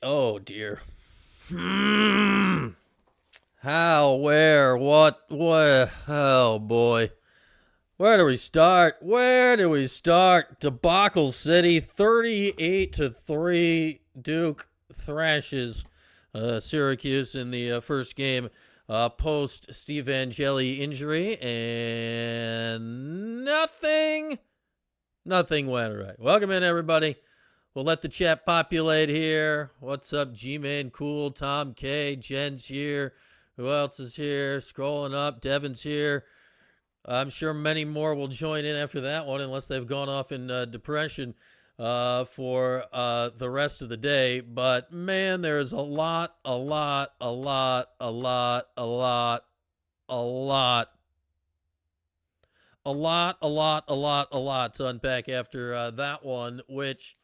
Oh dear. Hmm. How, where, what? Oh boy. Where do we start? Where do we start? Debacle City, 38 to 3. Duke thrashes Syracuse in the first game post Steve Angeli injury, and nothing went right. Welcome in, everybody. We'll let the chat populate here. What's up, G-Man? Cool, Tom K, Jen's here. Who else is here? Scrolling up, Devin's here. I'm sure many more will join in after that one, unless they've gone off in depression for the rest of the day. But man, there's a lot to unpack after that one, which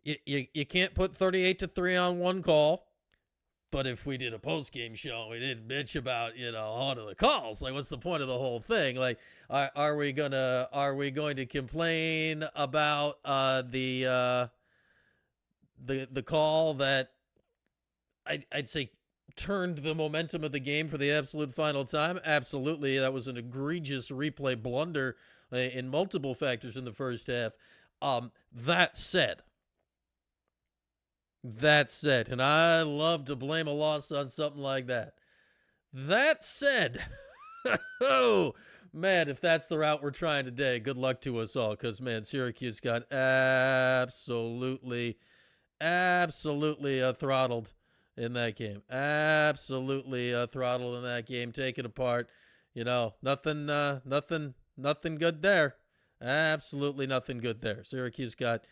you can't put 38 to 3 on one call. But if we did a post-game show, we didn't bitch about, all of the calls. Like, what's the point of the whole thing? Like, are we going to complain about the call that I'd say turned the momentum of the game for the absolute final time? Absolutely. That was an egregious replay blunder in multiple factors in the first half. That said, and I love to blame a loss on something like that. That said, oh, man, if that's the route we're trying today, good luck to us all, because, man, Syracuse got absolutely throttled in that game. Absolutely throttled in that game, taken apart. Nothing good there. Absolutely nothing good there. Syracuse got...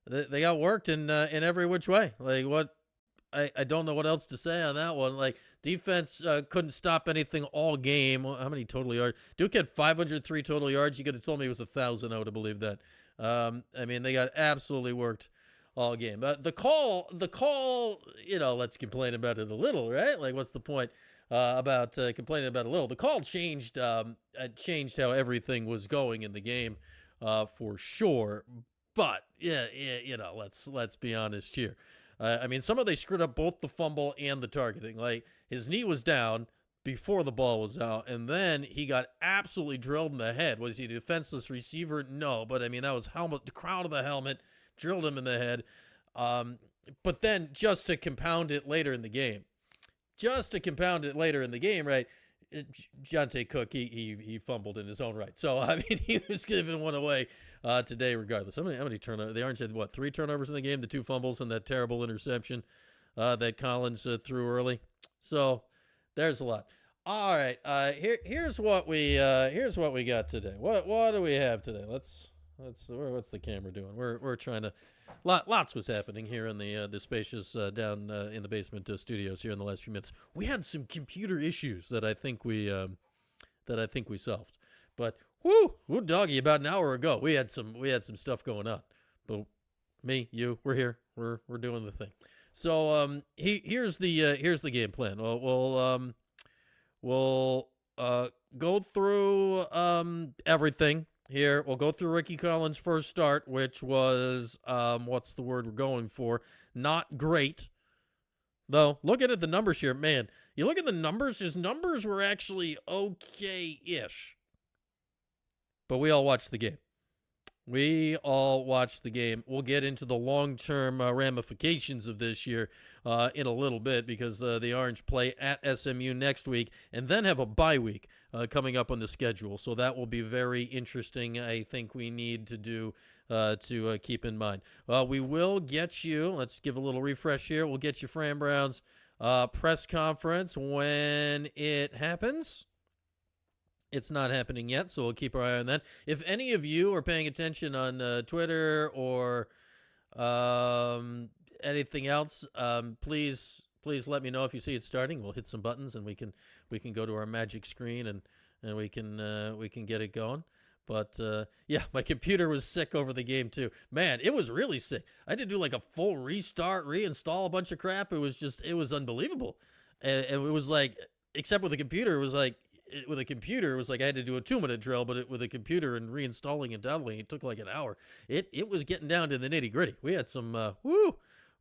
They got worked in every which way. Like, what? I don't know what else to say on that one. Like, defense couldn't stop anything all game. How many total yards? Duke had 503 total yards. You could have told me it was 1,000. I would have believed that. They got absolutely worked all game. The call. Let's complain about it a little, right? Like, what's the point about complaining about it a little? The call changed how everything was going in the game, for sure. But let's be honest here. Some of they screwed up both the fumble and the targeting. Like, his knee was down before the ball was out, and then he got absolutely drilled in the head. Was he a defenseless receiver? No, but that was the crown of the helmet, drilled him in the head. But then just to compound it later in the game, right? Jonte Cook, he fumbled in his own right. So, he was giving one away today regardless. How many turnovers? The Orange had, 3 turnovers in the game, the 2 fumbles, and that terrible interception that Collins threw early. So, there's a lot. All right, here's what we got today. What do we have today? What's the camera doing? We're trying to... Lots was happening here in the spacious down in the basement studios here in the last few minutes. We had some computer issues that I think we solved. But whoo doggy, about an hour ago we had some stuff going on. But me, you, we're here. We're doing the thing. So here's the game plan. We'll go through everything. Here, we'll go through Ricky Collins' first start, which was, what's the word we're going for? Not great. Though, looking at the numbers here, man, you look at the numbers, his numbers were actually okay-ish. But we all watched the game. We'll get into the long-term ramifications of this year in a little bit, because the Orange play at SMU next week and then have a bye week coming up on the schedule. So that will be very interesting. I think we need to do to keep in mind. We will get you, let's give a little refresh here. We'll get you Fran Brown's press conference when it happens. It's not happening yet, so we'll keep our eye on that. If any of you are paying attention on Twitter or anything else, please let me know if you see it starting. We'll hit some buttons and we can go to our magic screen and we can get it going. But my computer was sick over the game too. Man, it was really sick. I had to do like a full restart, reinstall a bunch of crap. It was unbelievable, and it was like, except with the computer, it was like. With a computer, it was like I had to do a 2-minute drill, but with a computer and reinstalling and downloading, it took like an hour. It was getting down to the nitty gritty. We had some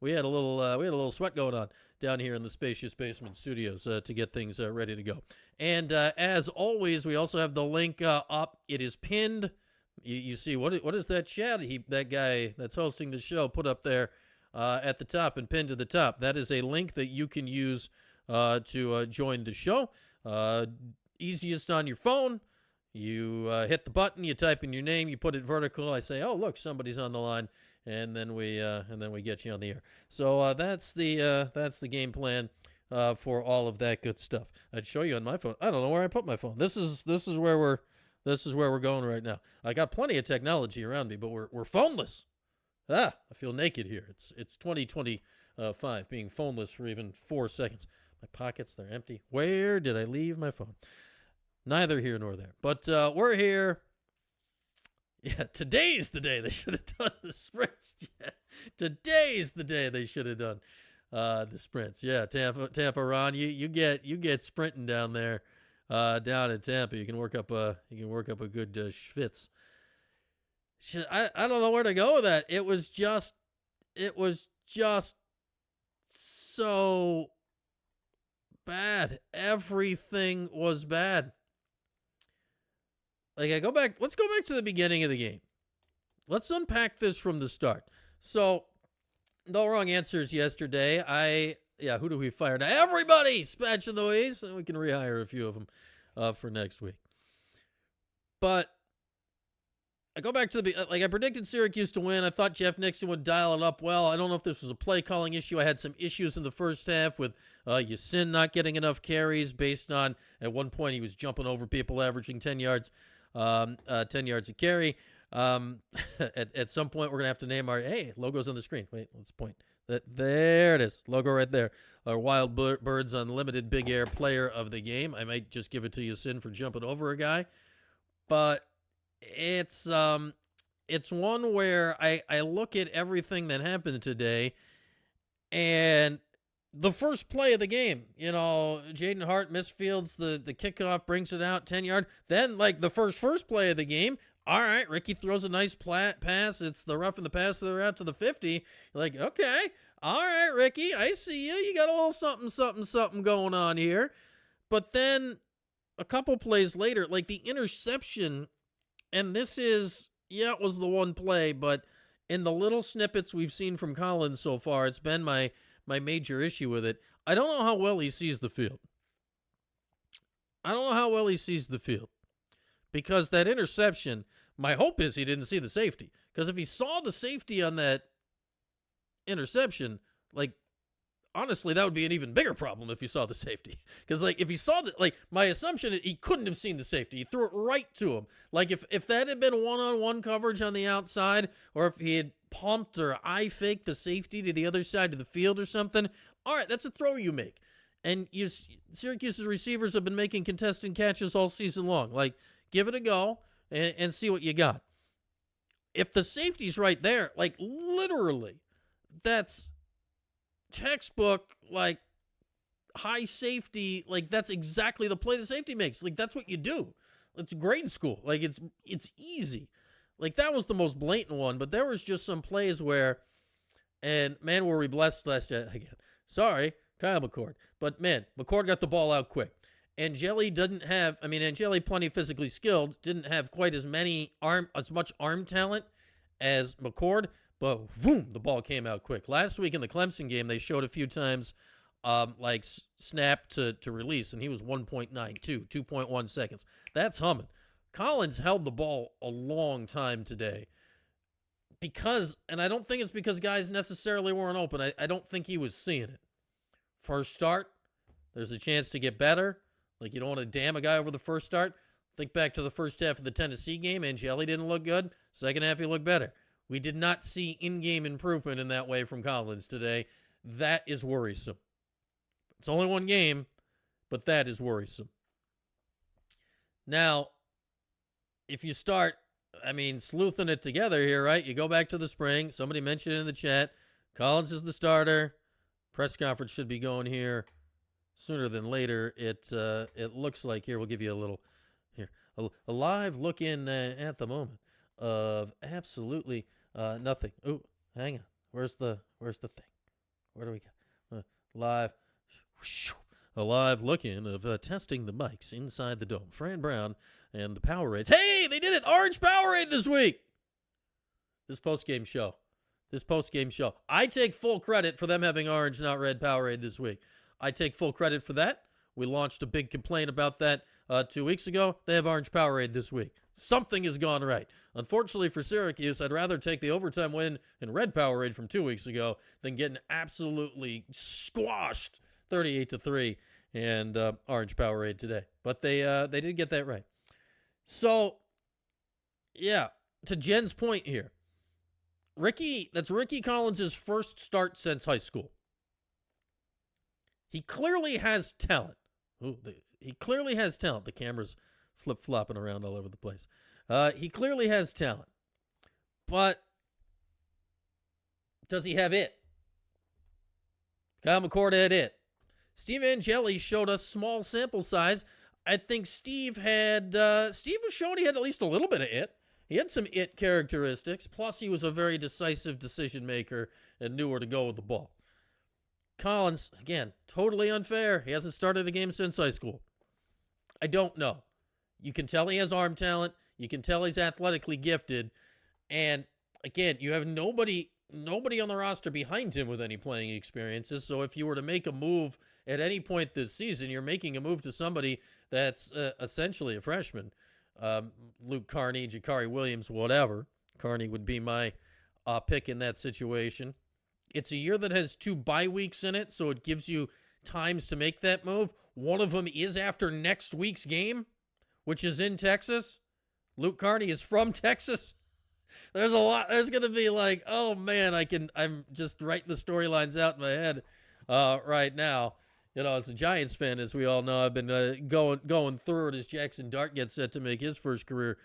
we had a little sweat going on down here in the spacious basement studios to get things ready to go. And as always, we also have the link up. It is pinned. You see what is that chat? That guy that's hosting the show put up there at the top and pinned to the top. That is a link that you can use to join the show. Easiest on your phone. You hit the button, you type in your name, you put it vertical. I say, "Oh, look, somebody's on the line," and then we get you on the air. So that's the game plan for all of that good stuff. I'd show you on my phone. I don't know where I put my phone. This is where we're going right now. I got plenty of technology around me, but we're phoneless. I feel naked here. It's 2025, being phoneless for even 4 seconds. My pockets, they're empty. Where did I leave my phone? Neither here nor there. But we're here. Yeah, today's the day they should have done the sprints. Yeah, today's the day they should have done the sprints. Yeah, Tampa, Ron, you get sprinting down there, down in Tampa. You can work up a good schwitz. I don't know where to go with that. It was just so bad. Everything was bad. Like, let's go back to the beginning of the game. Let's unpack this from the start. So, no wrong answers yesterday. Who do we fire? Now, everybody, Spatch and Louise, and we can rehire a few of them for next week. But I go back to I predicted Syracuse to win. I thought Jeff Nixon would dial it up well. I don't know if this was a play calling issue. I had some issues in the first half with Yasin not getting enough carries based on, at one point, he was jumping over people, averaging 10 yards. 10 yards a carry. At some point, we're going to have to name our, logo's on the screen. Wait, let's point. There it is. Logo right there. Our Wild Birds Unlimited Big Air Player of the Game. I might just give it to Yasin for jumping over a guy. But it's one where I look at everything that happened today, and the first play of the game, Jaden Hart misfields the kickoff, brings it out 10-yard. Then, the first play of the game, all right, Ricky throws a nice pass. It's the rough in the pass to the route to the 50. You're like, okay, all right, Ricky, I see you. You got a little something going on here. But then a couple plays later, the interception, and this is, it was the one play, but in the little snippets we've seen from Collins so far, it's been my major issue with it. I don't know how well he sees the field. Because that interception, my hope is he didn't see the safety. Because if he saw the safety on that interception, honestly, that would be an even bigger problem if he saw the safety. Because, if he saw that, my assumption is he couldn't have seen the safety. He threw it right to him. If that had been one-on-one coverage on the outside, or if he had pumped or eye faked the safety to the other side of the field or something, all right, that's a throw you make. And Syracuse's receivers have been making contested catches all season long. Give it a go and see what you got. If the safety's right there, literally, that's textbook, high safety, that's exactly the play the safety makes. That's what you do. It's grade school. It's easy. That was the most blatant one, but there was just some plays where, and man, were we blessed last year again. Sorry, Kyle McCord. But man, McCord got the ball out quick. Angeli plenty physically skilled, didn't have quite as much arm talent as McCord, but boom, the ball came out quick. Last week in the Clemson game, they showed a few times snap to release, and he was 1.92, 2.1 seconds. That's humming. Collins held the ball a long time today and I don't think it's because guys necessarily weren't open. I don't think he was seeing it. First start, there's a chance to get better. You don't want to damn a guy over the first start. Think back to the first half of the Tennessee game. Angeli didn't look good. Second half, he looked better. We did not see in-game improvement in that way from Collins today. That is worrisome. It's only one game, but that is worrisome. Now, if you start, sleuthing it together here, right? You go back to the spring. Somebody mentioned it in the chat. Collins is the starter. Press conference should be going here sooner than later. It looks like, here, we'll give you a live look in at the moment of absolutely nothing. Oh, hang on. Where's the thing? Where do we go? Live. A live look-in of testing the mics inside the dome. Fran Brown and the Powerades. Hey, they did it! Orange Powerade this week! This postgame show. I take full credit for them having orange, not red Powerade this week. I take full credit for that. We launched a big complaint about that 2 weeks ago. They have orange Powerade this week. Something has gone right. Unfortunately for Syracuse, I'd rather take the overtime win in red Powerade from 2 weeks ago than getting absolutely squashed 38-3 and orange Powerade today. But they did get that right. So, yeah, to Jen's point here, that's Ricky Collins' first start since high school. He clearly has talent. He clearly has talent. The camera's flip-flopping around all over the place. He clearly has talent. But does he have it? Kyle McCord had it. Steve Angeli showed us small sample size. I think Steve was showing he had at least a little bit of it. He had some it characteristics. Plus, he was a very decisive decision maker and knew where to go with the ball. Collins, again, totally unfair. He hasn't started a game since high school. I don't know. You can tell he has arm talent. You can tell he's athletically gifted. And, again, you have nobody on the roster behind him with any playing experiences. So if you were to make a move at any point this season, you're making a move to somebody that's essentially a freshman. Luke Carney, Jakari Williams, whatever. Carney would be my pick in that situation. It's a year that has 2 bye weeks in it, so it gives you times to make that move. One of them is after next week's game, which is in Texas. Luke Carney is from Texas. There's a lot. There's going to be like, oh, man, I'm just writing the storylines out in my head right now. You know, as a Giants fan, as we all know, I've been going through it as Jackson Dart gets set to make his first career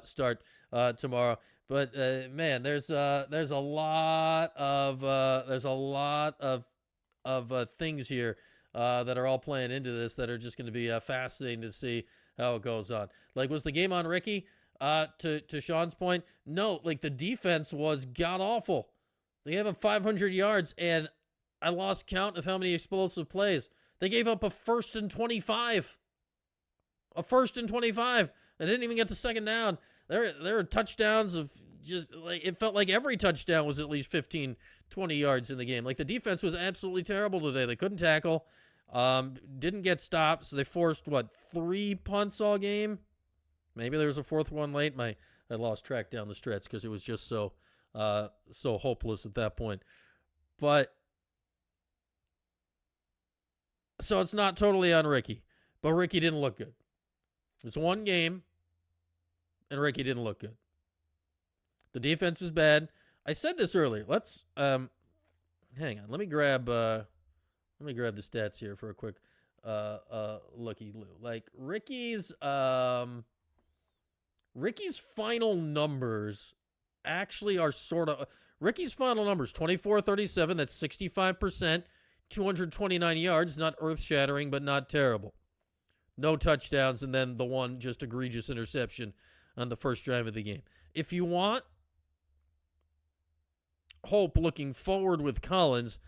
start tomorrow. But man, there's a lot of things here that are all playing into this that are just going to be fascinating to see how it goes on. Like, was the game on Ricky? To Sean's point, no. Like, the defense was god awful. They gave up 500 yards, and I lost count of how many explosive plays. They gave up a 1st and 25. A 1st and 25. They didn't even get to second down. There were touchdowns of just, like, it felt like every touchdown was at least 15, 20 yards in the game. Like, the defense was absolutely terrible today. They couldn't tackle. Didn't get stopped, so they forced, 3 punts all game? Maybe there was a 4th one late. I lost track down the stretch because it was just so hopeless at that point. But so it's not totally on Ricky, but Ricky didn't look good. It's one game, and Ricky didn't look good. The defense is bad. I said this earlier. Let's hang on. Let me grab the stats here for a quick looky-loo. Like Ricky's final numbers actually are sort of Ricky's final numbers 24-37. That's 65%. 229 yards, not earth-shattering, but not terrible. No touchdowns, and then the one just egregious interception on the first drive of the game. If you want hope looking forward with Collins,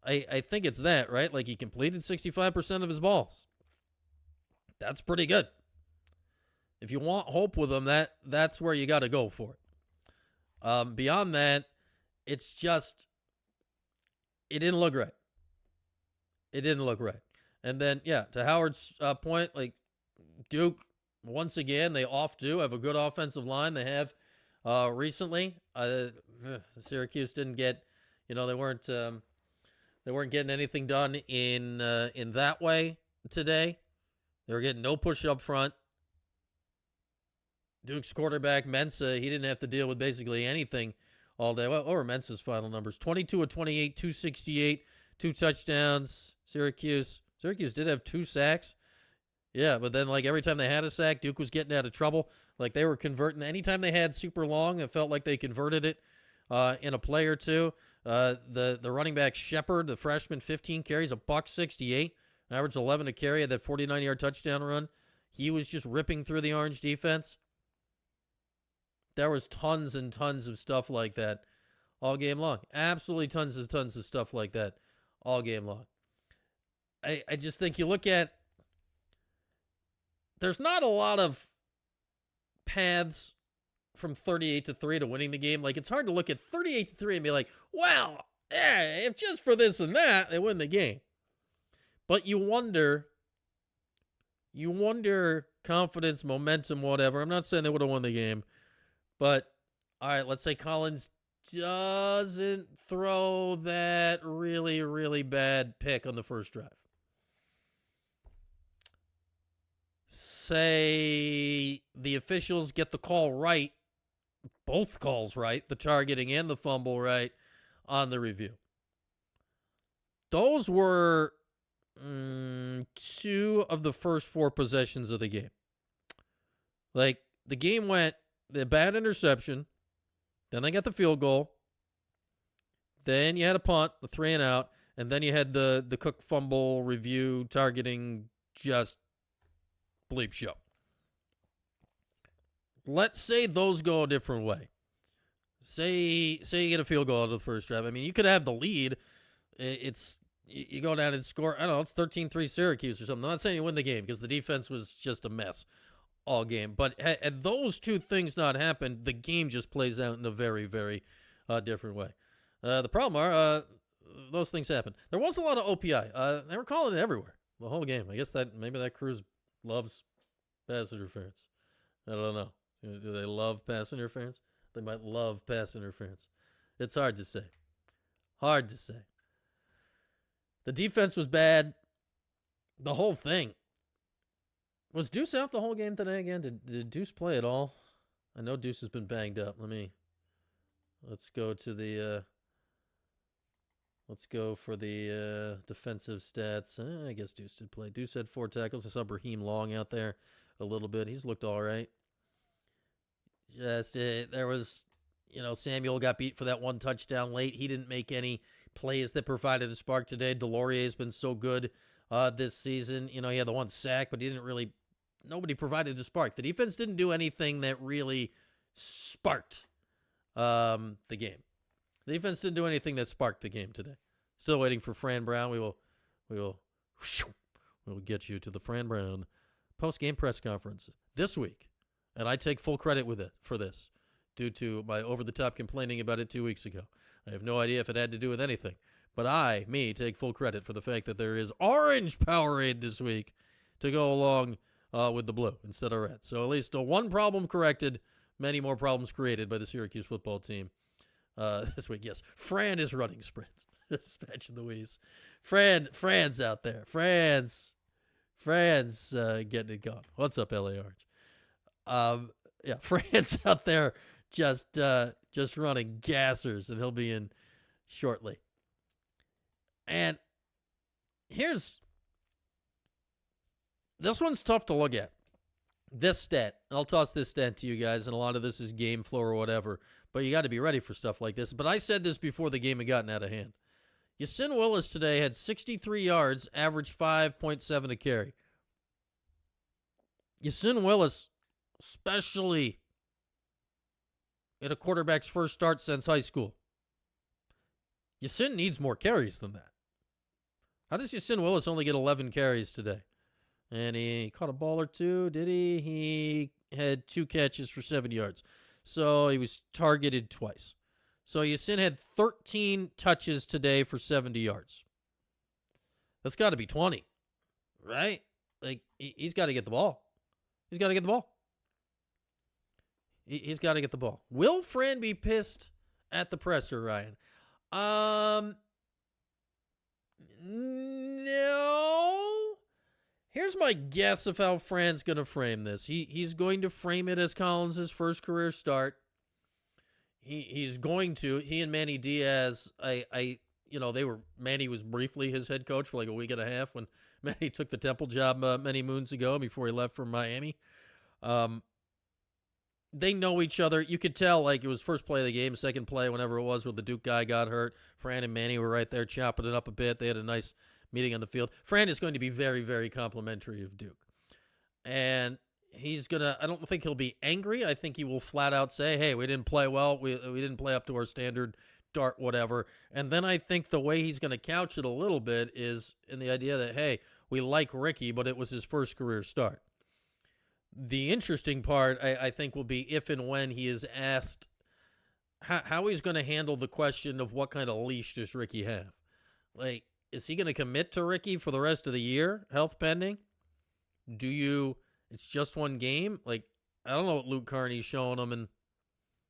I think it's that, right? Like, he completed 65% of his balls. That's pretty good. If you want hope with him, that's where you got to go for it. Beyond that, it's just, it didn't look right. It didn't look right. And then, yeah, to Howard's point, like, Duke, once again, they have a good offensive line. They have recently. Syracuse didn't get, they weren't getting anything done in that way today. They were getting no push up front. Duke's quarterback, Mensah, he didn't have to deal with basically anything all day. Well, or Mensah's final numbers, 22 of 28, 268, 2 touchdowns. Syracuse did have 2 sacks. Yeah, but then, like, every time they had a sack, Duke was getting out of trouble. Like, they were converting. Anytime they had super long, it felt like they converted it in a play or two. The running back Shepard, the freshman, 15 carries, $168, averaged 11 a carry, had that 49-yard touchdown run. He was just ripping through the Orange defense. There was tons and tons of stuff like that all game long. Absolutely tons of stuff like that all game long. I just think you look at, there's not a lot of paths from 38-3 to winning the game. Like, it's hard to look at 38-3 and be like, well, if just for this and that, they win the game. But you wonder confidence, momentum, whatever. I'm not saying they would have won the game, but all right, let's say Collins doesn't throw that really, really bad pick on the first drive. Say the officials get the call right, both calls right, the targeting and the fumble right on the review. Those were 2 of the first 4 possessions of the game. Like, the game went, the bad interception, then they got the field goal, then you had a punt, the 3 and out, and then you had the Cook fumble review targeting just bleep show. Let's say those go a different way. Say you get a field goal out of the first drive. I mean, you could have the lead. It's you go down and score, I don't know, it's 13-3 Syracuse or something. I'm not saying you win the game because the defense was just a mess all game. But had those 2 things not happened, the game just plays out in a very, very different way. The problem are those things happen. There was a lot of OPI. They were calling it everywhere the whole game. I guess maybe that Cruz loves pass interference. I don't know. Do they love pass interference? They might love pass interference. It's hard to say. Hard to say. The defense was bad. The whole thing. Was Deuce out the whole game today again? Did Deuce play at all? I know Deuce has been banged up. Let's go to the let's go for the defensive stats. I guess Deuce did play. Deuce had 4 tackles. I saw Raheem Long out there a little bit. He's looked all right. Just there was, Samuel got beat for that 1 touchdown late. He didn't make any plays that provided a spark today. Delorier's been so good this season. He had the 1 sack, but nobody provided a spark. The defense didn't do anything that really sparked the game. The defense didn't do anything that sparked the game today. Still waiting for Fran Brown. We'll get you to the Fran Brown post-game press conference this week. And I take full credit for this due to my over-the-top complaining about it 2 weeks ago. I have no idea if it had to do with anything. But me, take full credit for the fact that there is orange Powerade this week to go along with the blue instead of red. So at least 1 problem corrected, many more problems created by the Syracuse football team this week. Yes, Fran is running sprints. Dispatch Louise. Fran's out there. Fran's getting it going. What's up, LA Orange? Fran's out there just running gassers, and he'll be in shortly. And this one's tough to look at. This stat, I'll toss this stat to you guys, and a lot of this is game flow or whatever, but you got to be ready for stuff like this. But I said this before the game had gotten out of hand. Yasin Willis today had 63 yards, averaged 5.7 a carry. Yasin Willis, especially in a quarterback's first start since high school, Yasin needs more carries than that. How does Yasin Willis only get 11 carries today? And he caught a ball or 2, did he? He had 2 catches for 7 yards. So he was targeted twice. So Yasin had 13 touches today for 70 yards. That's got to be 20, right? Like, he's got to get the ball. He's got to get the ball. He's got to get the ball. Will Fran be pissed at the presser, Ryan? No. Here's my guess of how Fran's going to frame this. He's going to frame it as Collins' first career start. He's going to. He and Manny Diaz, Manny was briefly his head coach for like a week and a half when Manny took the Temple job many moons ago before he left for Miami. They know each other. You could tell, like, it was first play of the game, second play, whenever it was, where the Duke guy got hurt. Fran and Manny were right there chopping it up a bit. They had a nice meeting on the field. Fran is going to be very, very complimentary of Duke. And he's going to, I don't think he'll be angry. I think he will flat out say, hey, we didn't play well. We didn't play up to our standard start whatever. And then I think the way he's going to couch it a little bit is in the idea that, hey, we like Ricky, but it was his first career start. The interesting part, I think, will be if and when he is asked how he's going to handle the question of what kind of leash does Ricky have. Like, is he going to commit to Ricky for the rest of the year, health pending? It's just one game? Like, I don't know what Luke Carney's showing him in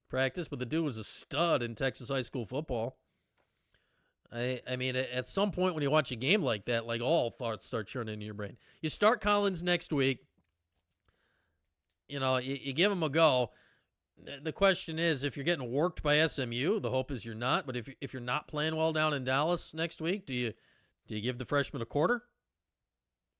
practice, but the dude was a stud in Texas high school football. I mean, at some point when you watch a game like that, like all thoughts start churning in your brain. You start Collins next week. You give him a go. The question is, if you're getting worked by SMU, the hope is you're not. But if you're not playing well down in Dallas next week, do you give the freshman a quarter?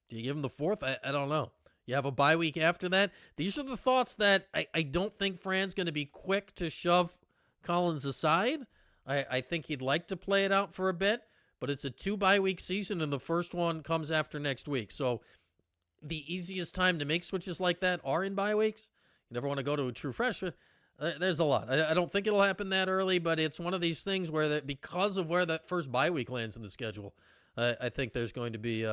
Do you give him the fourth? I don't know. You have a bye week after that. These are the thoughts that I don't think Fran's going to be quick to shove Collins aside. I think he'd like to play it out for a bit, but it's a 2 bye week season, and the first one comes after next week. So the easiest time to make switches like that are in bye weeks. You never want to go to a true freshman. There's a lot. I don't think it'll happen that early, but it's one of these things where because of where that first bye week lands in the schedule, I think there's going to be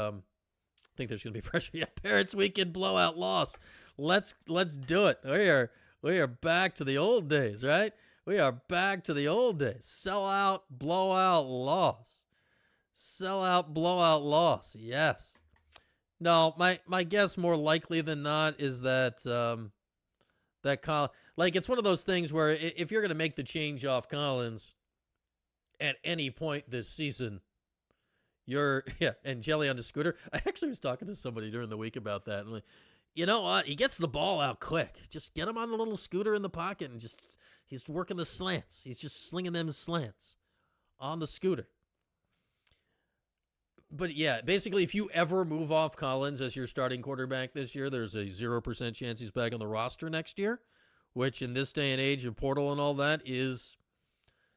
pressure. Yeah, Parents Weekend blowout loss. Let's do it. We are back to the old days, right? We are back to the old days. Sellout, blowout, loss. Sellout, blowout, loss. Yes. No, my guess more likely than not is that it's one of those things where if you're going to make the change off Collins at any point this season, and Jelly on the scooter. I actually was talking to somebody during the week about that. And like, you know what? He gets the ball out quick. Just get him on the little scooter in the pocket and he's working the slants. He's just slinging them slants on the scooter. But yeah, basically, if you ever move off Collins as your starting quarterback this year, there's a 0% chance he's back on the roster next year, which in this day and age of portal and all that is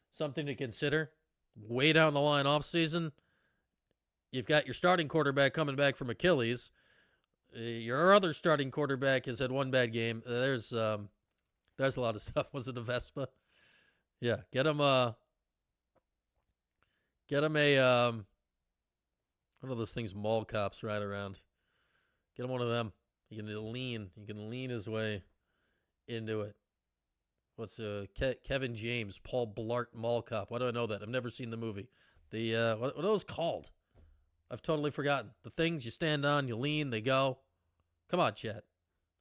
something to consider. Way down the line off season, you've got your starting quarterback coming back from Achilles. Your other starting quarterback has had one bad game. There's a lot of stuff. Was it a Vespa? Yeah, get him a one of those things mall cops ride around. Get him one of them. He can lean his way into it. What's Kevin James, Paul Blart Mall Cop? Why do I know that? I've never seen the movie. What are those called? I've totally forgotten. The things you stand on, you lean, they go. Come on, Chad.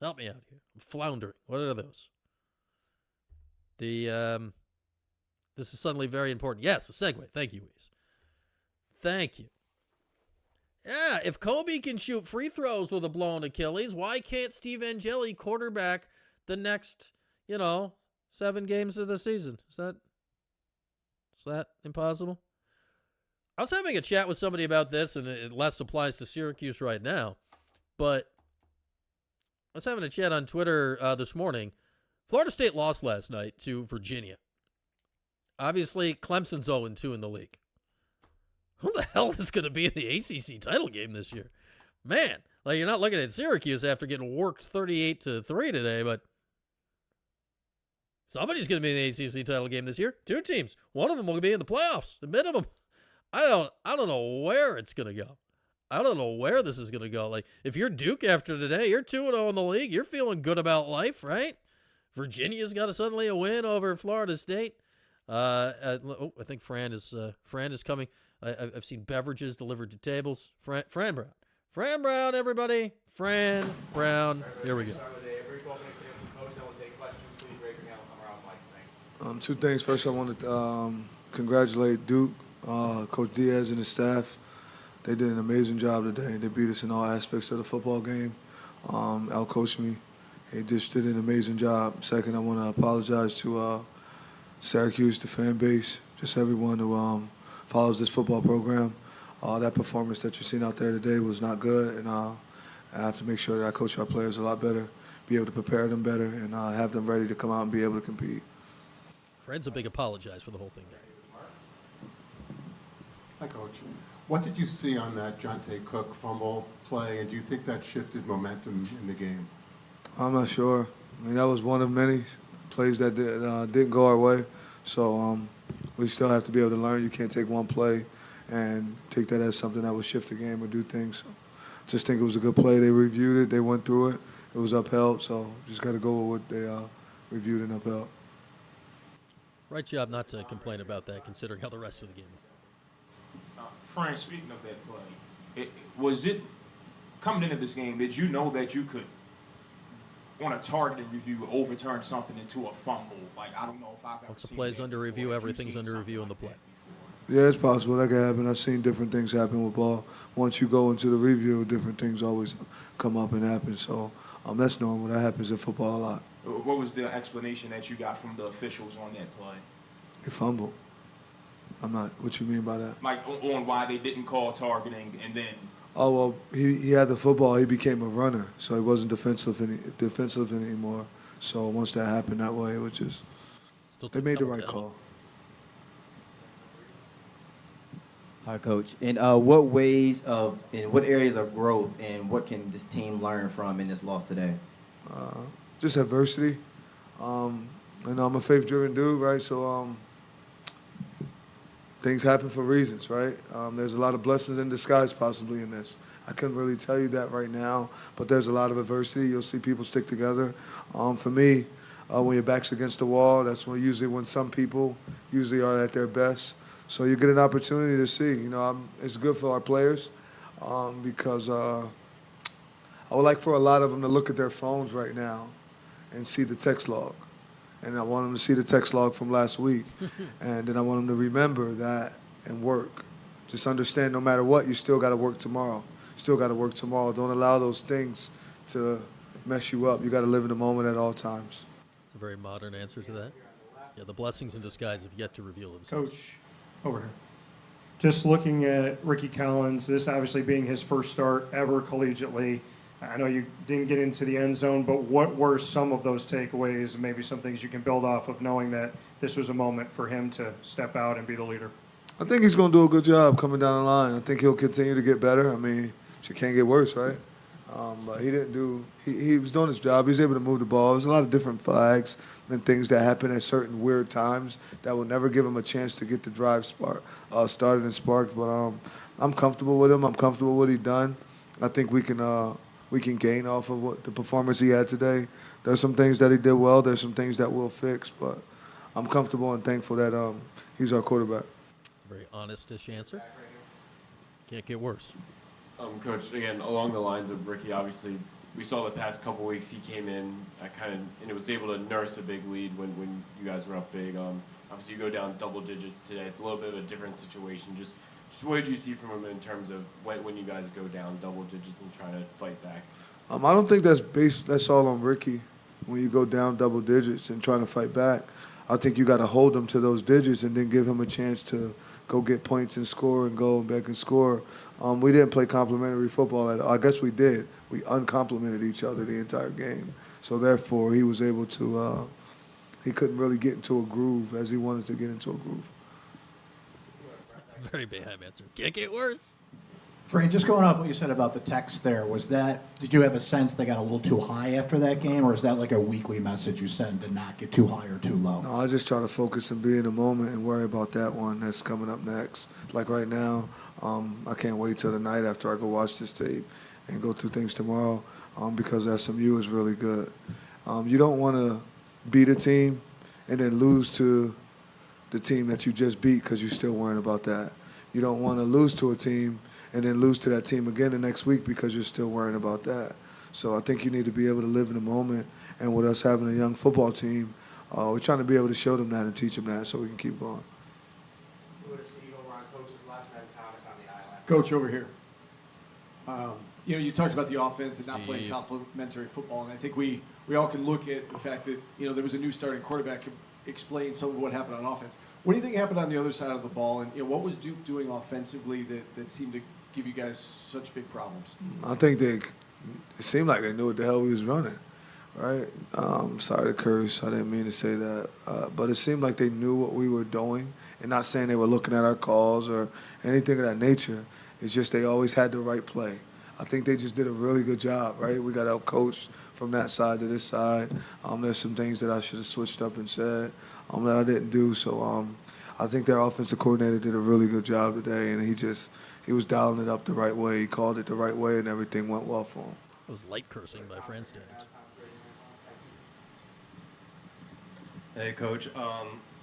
Help me out here. I'm floundering. What are those? This is suddenly very important. Yes, a segue. Thank you, Weez. Thank you. Yeah, if Kobe can shoot free throws with a blown Achilles, why can't Steve Angeli quarterback the next, 7 games of the season? Is that impossible? I was having a chat with somebody about this, and it less applies to Syracuse right now, but I was having a chat on Twitter this morning. Florida State lost last night to Virginia. Obviously, Clemson's 0-2 in the league. Who the hell is going to be in the ACC title game this year? Man, you're not looking at Syracuse after getting worked 38-3 today, but somebody's going to be in the ACC title game this year. 2 teams. One of them will be in the playoffs, the minimum. I don't know where it's going to go. I don't know where this is going to go. If you're Duke after today, you're 2-0 in the league. You're feeling good about life, right? Virginia's got suddenly a win over Florida State. I think Fran is coming. I've seen beverages delivered to tables. Fran Brown. Fran Brown, everybody. Fran Brown. Here we go. 2 things. First, I wanted to congratulate Duke, Coach Diaz and his staff. They did an amazing job today. They beat us in all aspects of the football game. Out-coached me. He just did an amazing job. Second, I want to apologize to Syracuse, the fan base, just everyone who follows this football program. That performance that you've seen out there today was not good, and I have to make sure that I coach our players a lot better, be able to prepare them better, and have them ready to come out and be able to compete. Fred's a big apologize for the whole thing there. Hi, Coach. What did you see on that Jonte Cook fumble play, and do you think that shifted momentum in the game? I'm not sure. I mean, that was one of many plays that didn't go our way. So we still have to be able to learn. You can't take one play and take that as something that will shift the game or do things. So just think it was a good play. They reviewed it. They went through it. It was upheld. So just got to go with what they reviewed and upheld. Right job not to complain about that, considering how the rest of the game was. Fran, speaking of that play, was it coming into this game, did you know that you could, on a targeted review, overturn something into a fumble? Like, I don't know if I've ever Once the seen play's that under before. review, Have you everything's seen under something review in like the play. that before? Yeah, it's possible. That can happen. I've seen different things happen with ball. Once you go into the review, different things always come up and happen. So that's normal. That happens in football a lot. What was the explanation that you got from the officials on that play? He fumbled. I'm not. What you mean by that? Like, on why they didn't call targeting and then... Oh, well, he had the football. He became a runner, so he wasn't defensive anymore. So once that happened that way, which is they made the right call. Hi, Coach. In what ways in what areas of growth, and what can this team learn from in this loss today? Just adversity. I'm a faith-driven dude, right? So things happen for reasons, right? There's a lot of blessings in disguise possibly in this. I couldn't really tell you that right now, but there's a lot of adversity. You'll see people stick together. For me, when your back's against the wall, that's when some people usually are at their best. So you get an opportunity to see. It's good for our players because I would like for a lot of them to look at their phones right now and see the text log. And I want them to see the text log from last week. And then I want them to remember that and work. Just understand no matter what, you still got to work tomorrow. Still got to work tomorrow. Don't allow those things to mess you up. You got to live in the moment at all times. It's a very modern answer to that. Yeah, the blessings in disguise have yet to reveal themselves. Coach, over here. Just looking at Ricky Collins, this obviously being his first start ever collegiately. I know you didn't get into the end zone, but what were some of those takeaways and maybe some things you can build off of, knowing that this was a moment for him to step out and be the leader? I think he's going to do a good job coming down the line. I think he'll continue to get better. I mean, she can't get worse, right? But he was doing his job. He was able to move the ball. There's a lot of different flags and things that happen at certain weird times that will never give him a chance to get the drive started and sparked. But I'm comfortable with him. I'm comfortable with what he's done. I think we can gain off of what the performance he had today. There's some things that he did well. There's some things that we'll fix. But I'm comfortable and thankful that he's our quarterback. It's a very honest-ish answer. Can't get worse. Coach, again, along the lines of Ricky, obviously, we saw the past couple weeks he came in and it was able to nurse a big lead when you guys were up big. Obviously, you go down double digits today. It's a little bit of a different situation. Just what did you see from him in terms of when you guys go down double digits and try to fight back? I don't think that's all on Ricky. When you go down double digits and trying to fight back, I think you got to hold him to those digits and then give him a chance to go get points and score and go back and score. We didn't play complimentary football at all. I guess we did. We uncomplimented each other the entire game. So therefore, he was able to. He couldn't really get into a groove as he wanted to get into a groove. Very bad answer. Can't get worse. Fran, just going off what you said about the text there, did you have a sense they got a little too high after that game, or is that like a weekly message you send to not get too high or too low? No, I just try to focus and be in the moment and worry about that one that's coming up next. Like right now, I can't wait till the night after I go watch this tape and go through things tomorrow because SMU is really good. You don't want to beat a team and then lose to the team that you just beat because you're still worrying about that. You don't want to lose to a team and then lose to that team again the next week because you're still worrying about that. So I think you need to be able to live in the moment. And with us having a young football team, we're trying to be able to show them that and teach them that so we can keep going. Coach, over here. You talked about the offense and not playing complementary football, and I think we all can look at the fact that there was a new starting quarterback. Explain some of what happened on offense. What do you think happened on the other side of the ball, and what was Duke doing offensively that seemed to give you guys such big problems? I think it seemed like they knew what the hell we was running, right? Sorry to curse. I didn't mean to say that. But it seemed like they knew what we were doing, and not saying they were looking at our calls or anything of that nature. It's just they always had the right play. I think they just did a really good job, right? We got out-coached from that side to this side. There's some things that I should have switched up and said that I didn't do. So I think their offensive coordinator did a really good job today, and he was dialing it up the right way. He called it the right way, and everything went well for him. It was light cursing by Fran standards. Hey, Coach.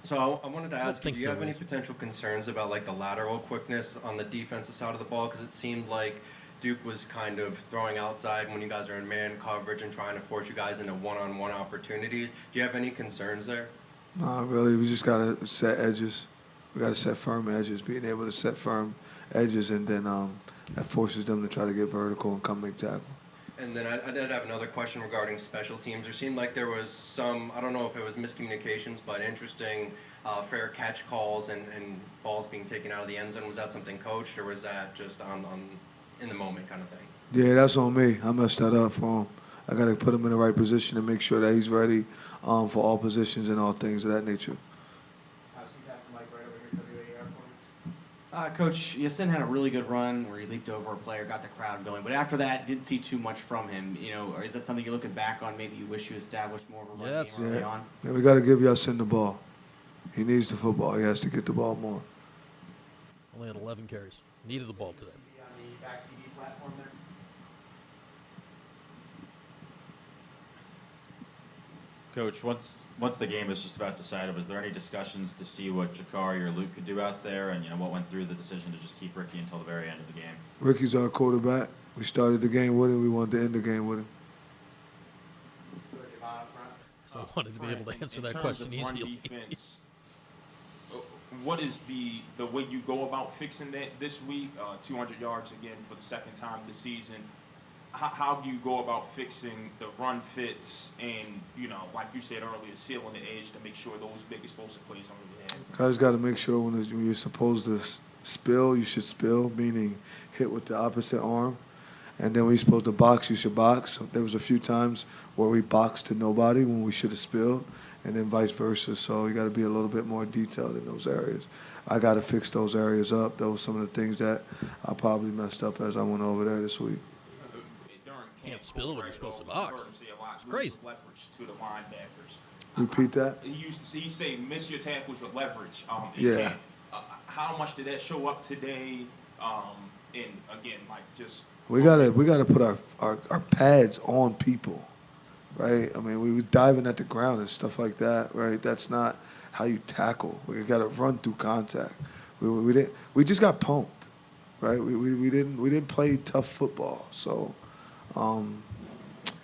So I wanted to ask you, do you have any potential concerns about like the lateral quickness on the defensive side of the ball? Because it seemed like Duke was kind of throwing outside when you guys are in man coverage and trying to force you guys into one-on-one opportunities. Do you have any concerns there? Not really. We just got to set edges. We got to set firm edges, being able to set firm edges, and then that forces them to try to get vertical and come make tackle. And then I did have another question regarding special teams. There seemed like there was some, I don't know if it was miscommunications, but interesting fair catch calls and balls being taken out of the end zone. Was that something coached, or was that just on in the moment kind of thing? Yeah, that's on me. I messed that up for him. I got to put him in the right position and make sure that he's ready for all positions and all things of that nature. Coach, Yasin had a really good run where he leaped over a player, got the crowd going, but after that, didn't see too much from him. You know, or is that something you're looking back on? Maybe you wish you established more of a run game early on. Yeah, we got to give Yasin the ball. He needs the football. He has to get the ball more. Only had 11 carries. Needed the ball today. On the back TV platform there. Coach, once the game was just about decided, was there any discussions to see what Jakari or Luke could do out there, and what went through the decision to just keep Ricky until the very end of the game? Ricky's our quarterback. We started the game with him. We wanted to end the game with him. So I wanted to be able to answer that question easily. Defense, what is the way you go about fixing that this week? 200 yards again for the second time this season. How do you go about fixing the run fits and, like you said earlier, sealing the edge to make sure those big explosive plays don't really happen? Guys got to make sure when you're supposed to spill, you should spill, meaning hit with the opposite arm. And then when you're supposed to box, you should box. So there was a few times where we boxed to nobody when we should have spilled, and then vice versa. So you got to be a little bit more detailed in those areas. I got to fix those areas up. Those were some of the things that I probably messed up as I went over there this week. Can't spill when you're supposed to box. It's crazy. Leverage to the linebackers. Repeat that. He say miss your tackles with leverage. Yeah. How much did that show up today? And again, like just. We gotta put our pads on people, right? I mean, we were diving at the ground and stuff like that, right? That's not how you tackle. We gotta run through contact. We just got pumped, right? We didn't play tough football, so.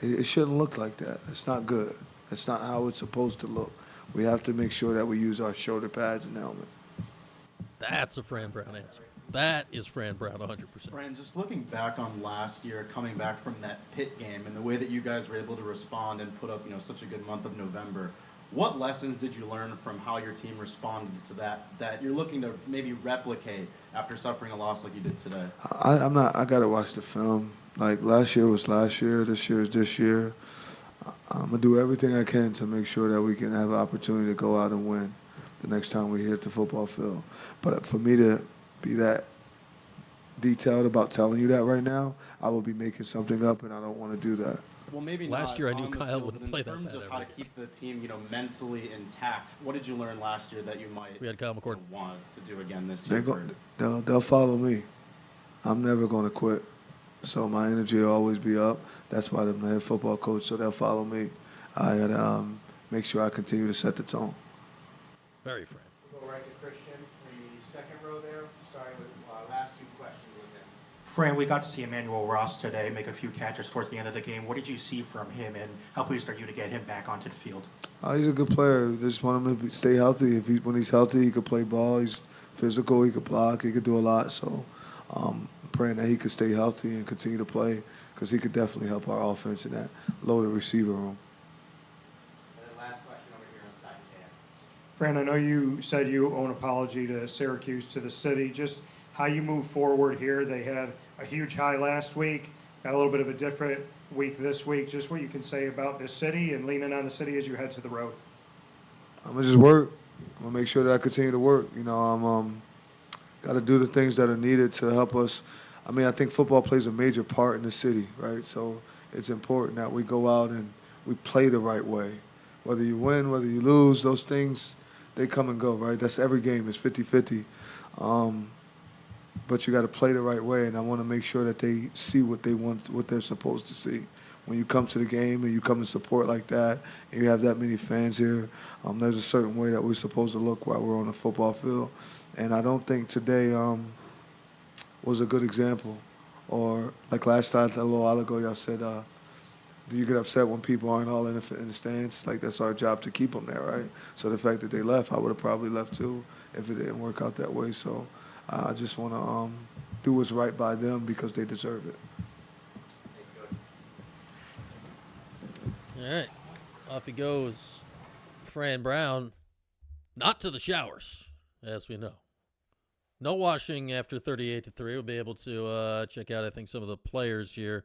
It shouldn't look like that. It's not good. It's not how it's supposed to look. We have to make sure that we use our shoulder pads and helmet. That's a Fran Brown answer. That is Fran Brown 100%. Fran, just looking back on last year, coming back from that Pitt game and the way that you guys were able to respond and put up, such a good month of November, what lessons did you learn from how your team responded to that you're looking to maybe replicate after suffering a loss like you did today? I gotta watch the film. Like last year was last year, this year is this year. I'm gonna do everything I can to make sure that we can have an opportunity to go out and win the next time we hit the football field. But for me to be that detailed about telling you that right now, I will be making something up, and I don't want to do that. Well, maybe last not year I knew on the Kyle field, wouldn't but play that in terms bad of how to ever. keep the team, mentally intact, what did you learn last year that you might We had Kyle McCord. want to do again this year? They'll follow me. I'm never going to quit. So my energy will always be up. That's why I'm the head football coach, so they'll follow me. I got to make sure I continue to set the tone. Very Fran. We'll go right to Christian in the second row there, starting with last two questions with him. Fran, we got to see Emmanuel Ross today make a few catches towards the end of the game. What did you see from him, and how pleased are you to get him back onto the field? He's a good player. Just want him to stay healthy. When he's healthy, he could play ball. He's physical. He could block. He could do a lot. So praying that he could stay healthy and continue to play, because he could definitely help our offense in that loaded receiver room. And then last question over here on the side of Dan. Fran, I know you said you owe an apology to Syracuse, to the city. Just how you move forward here. They had a huge high last week, got a little bit of a different week this week. Just what you can say about this city and leaning on the city as you head to the road. I'm going to just work. I'm going to make sure that I continue to work. I'm got to do the things that are needed to help us. I mean, I think football plays a major part in the city, right? So it's important that we go out and we play the right way. Whether you win, whether you lose, those things, they come and go, right? That's every game. It's 50-50. But you got to play the right way, and I want to make sure that they see what they want, what they're supposed to see. When you come to the game and you come and support like that, and you have that many fans here, there's a certain way that we're supposed to look while we're on the football field. And I don't think today was a good example. Or like last time, a little while ago, y'all said, do you get upset when people aren't all in the stands? Like, that's our job to keep them there, right? So the fact that they left, I would have probably left too if it didn't work out that way. So I just want to do what's right by them because they deserve it. All right. Off he goes. Fran Brown, not to the showers, as we know. No washing after 38-3. We'll be able to check out, I think, some of the players here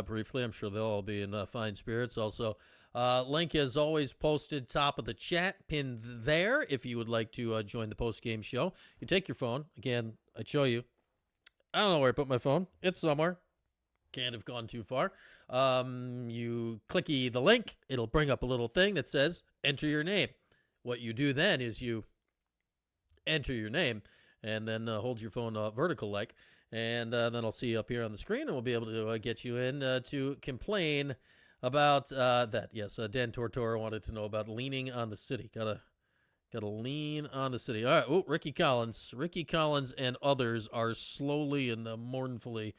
briefly. I'm sure they'll all be in fine spirits. Also, link is always posted top of the chat, pinned there if you would like to join the post-game show. You take your phone. Again, I'd show you. I don't know where I put my phone. It's somewhere. Can't have gone too far. You clicky the link. It'll bring up a little thing that says, enter your name. What you do then is you enter your name and then hold your phone vertical like, and then I'll see you up here on the screen, and we'll be able to get you in to complain about that. Yes, Dan Tortora wanted to know about leaning on the city. Gotta lean on the city. All right. Oh, Ricky Collins and others are slowly and mournfully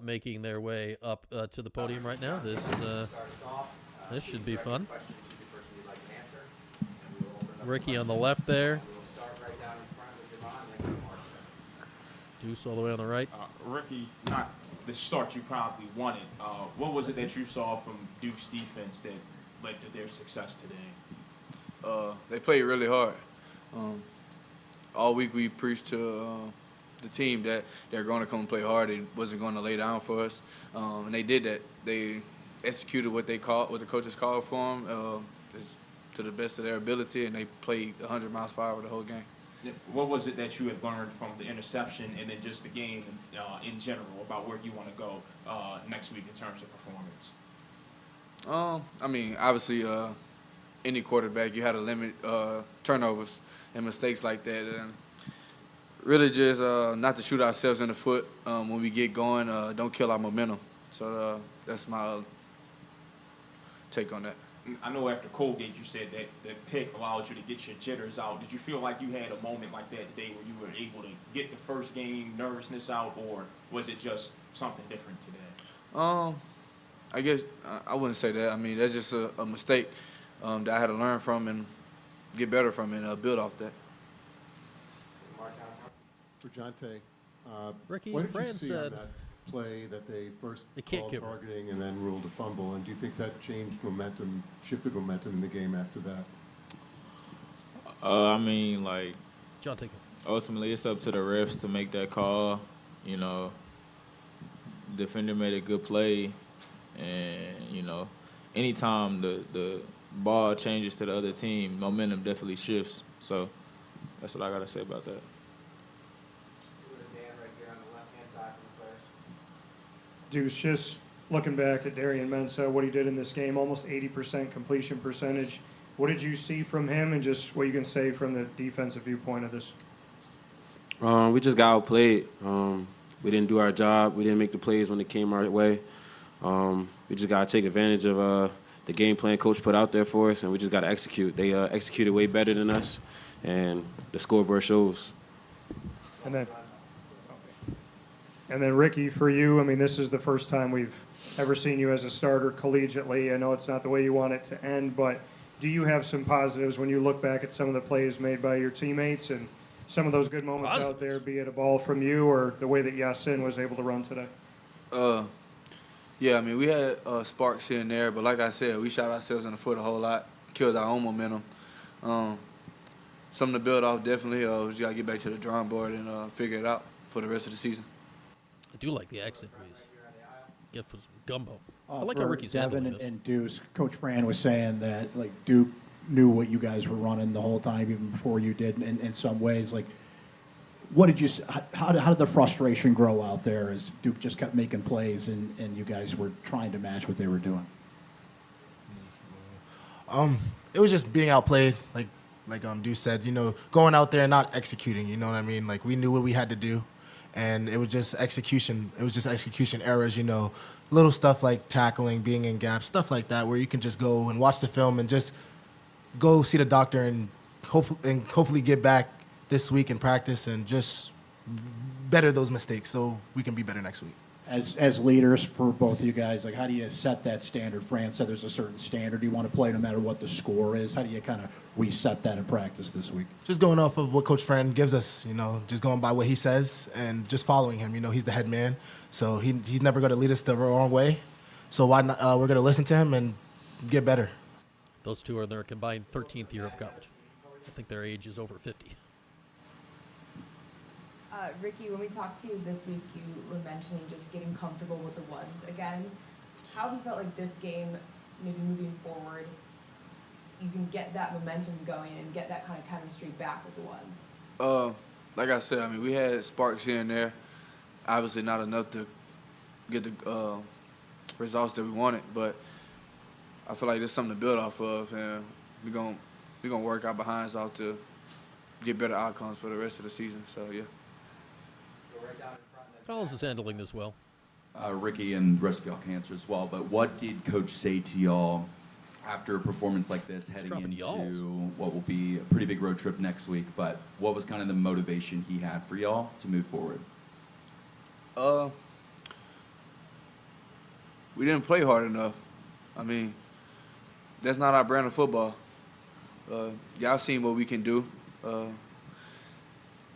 making their way up to the podium right now. This should be fun. Ricky on the left there. Deuce all the way on the right. Ricky, not the start you probably wanted. What was it that you saw from Duke's defense that led to their success today? They played really hard. All week we preached to the team that they're going to come and play hard. They wasn't going to lay down for us, and they did that. They executed what the coaches called for them to the best of their ability, and they played 100 miles per hour the whole game. What was it that you had learned from the interception and then just the game in general about where you want to go next week in terms of performance? I mean, obviously, any quarterback, you had to limit turnovers and mistakes like that. And really just not to shoot ourselves in the foot when we get going, don't kill our momentum. So that's my take on that. I know after Colgate you said that the pick allowed you to get your jitters out. Did you feel like you had a moment like that today where you were able to get the first game nervousness out, or was it just something different today? I guess I wouldn't say that. I mean, that's just a mistake that I had to learn from and get better from and build off that. For Jonte, Ricky, what did Fran you see said on that play that they first can't called get targeting and then ruled a fumble? And do you think that shifted momentum in the game after that? I mean, like, John, take it. Ultimately, it's up to the refs to make that call. You know, defender made a good play, and you know, anytime the ball changes to the other team, momentum definitely shifts. So that's what I gotta say about that. Deuce, just looking back at Darian Mensah, what he did in this game, almost 80% completion percentage. What did you see from him, and just what you can say from the defensive viewpoint of this? We just got outplayed. We didn't do our job. We didn't make the plays when they came our way. We just got to take advantage of the game plan coach put out there for us, and we just got to execute. They executed way better than us, and the scoreboard shows. And then, Ricky, for you, I mean, this is the first time we've ever seen you as a starter collegiately. I know it's not the way you want it to end, but do you have some positives when you look back at some of the plays made by your teammates and some of those good moments out there, be it a ball from you or the way that Yasin was able to run today? Yeah, I mean, we had sparks here and there, but like I said, we shot ourselves in the foot a whole lot, killed our own momentum. Something to build off, definitely. We just got to get back to the drawing board and figure it out for the rest of the season. I do like the accent, please. Get for some gumbo. I like how Ricky's Devin handling this. and Deuce, Coach Fran was saying that like Duke knew what you guys were running the whole time, even before you did. In some ways, like, what did you? How did the frustration grow out there as Duke just kept making plays and you guys were trying to match what they were doing? It was just being outplayed. Like, like Deuce said, going out there and not executing. You know what I mean? Like we knew what we had to do, and it was just execution. It was just execution errors. Little stuff like tackling, being in gaps, stuff like that, where you can just go and watch the film and just go see the doctor and hopefully get back this week in practice and just better those mistakes so we can be better next week. As leaders for both of you guys, like how do you set that standard? Fran said there's a certain standard you want to play no matter what the score is. How do you kind of reset that in practice this week? Just going off of what Coach Fran gives us, just going by what he says and just following him. He's the head man, so he's never going to lead us the wrong way. So why not? We're going to listen to him and get better. Those two are in their combined 13th year of college. I think their age is over 50. Ricky, when we talked to you this week, you were mentioning just getting comfortable with the ones again. How have you felt like this game, maybe moving forward, you can get that momentum going and get that kind of chemistry back with the ones? Like I said, we had sparks here and there. Obviously not enough to get the results that we wanted, but I feel like there's something to build off of, and we're gonna work our behinds off to get better outcomes for the rest of the season. So yeah. Collins is handling this well. Ricky and the rest of y'all can answer as well, but what did Coach say to y'all after a performance like this, heading into what will be a pretty big road trip next week? But what was kind of the motivation he had for y'all to move forward? We didn't play hard enough. That's not our brand of football. Y'all seen what we can do.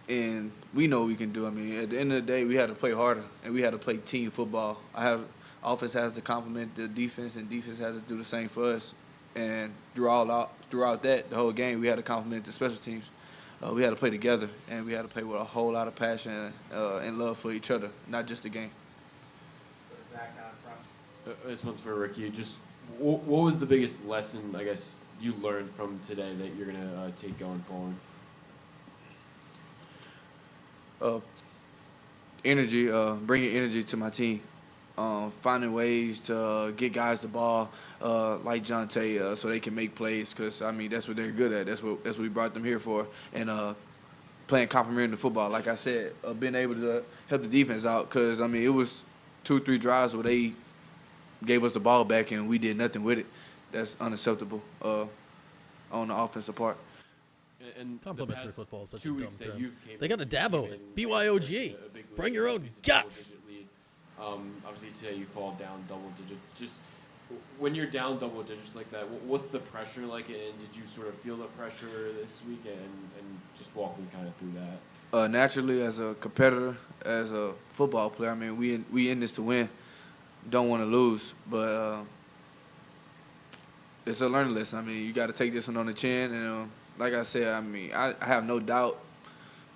And we know we can do. At the end of the day, we had to play harder, and we had to play team football. Offense has to complement the defense, and defense has to do the same for us. And throughout that, the whole game, we had to complement the special teams. We had to play together, and we had to play with a whole lot of passion and love for each other, not just the game. This one's for Ricky. Just what was the biggest lesson, I guess, you learned from today that you're going to take going forward? Energy, bringing energy to my team, finding ways to get guys the ball, like Jonte, so they can make plays. Because that's what they're good at. That's what we brought them here for. And playing complementary football, like I said, being able to help the defense out. Because it was 2-3 drives where they gave us the ball back and we did nothing with it. That's unacceptable on the offensive part. And complimentary football is such a 2 dumb weeks that term. you've came They got a dabo it. BYOG. Bring your own guts. Obviously today you fall down double digits. Just when you're down double digits like that, what's the pressure like? And did you sort of feel the pressure this weekend? And just walk me kind of through that. Naturally, as a competitor, as a football player, we in this to win. Don't want to lose, but it's a learning lesson. You got to take this one on the chin, and like I said, I have no doubt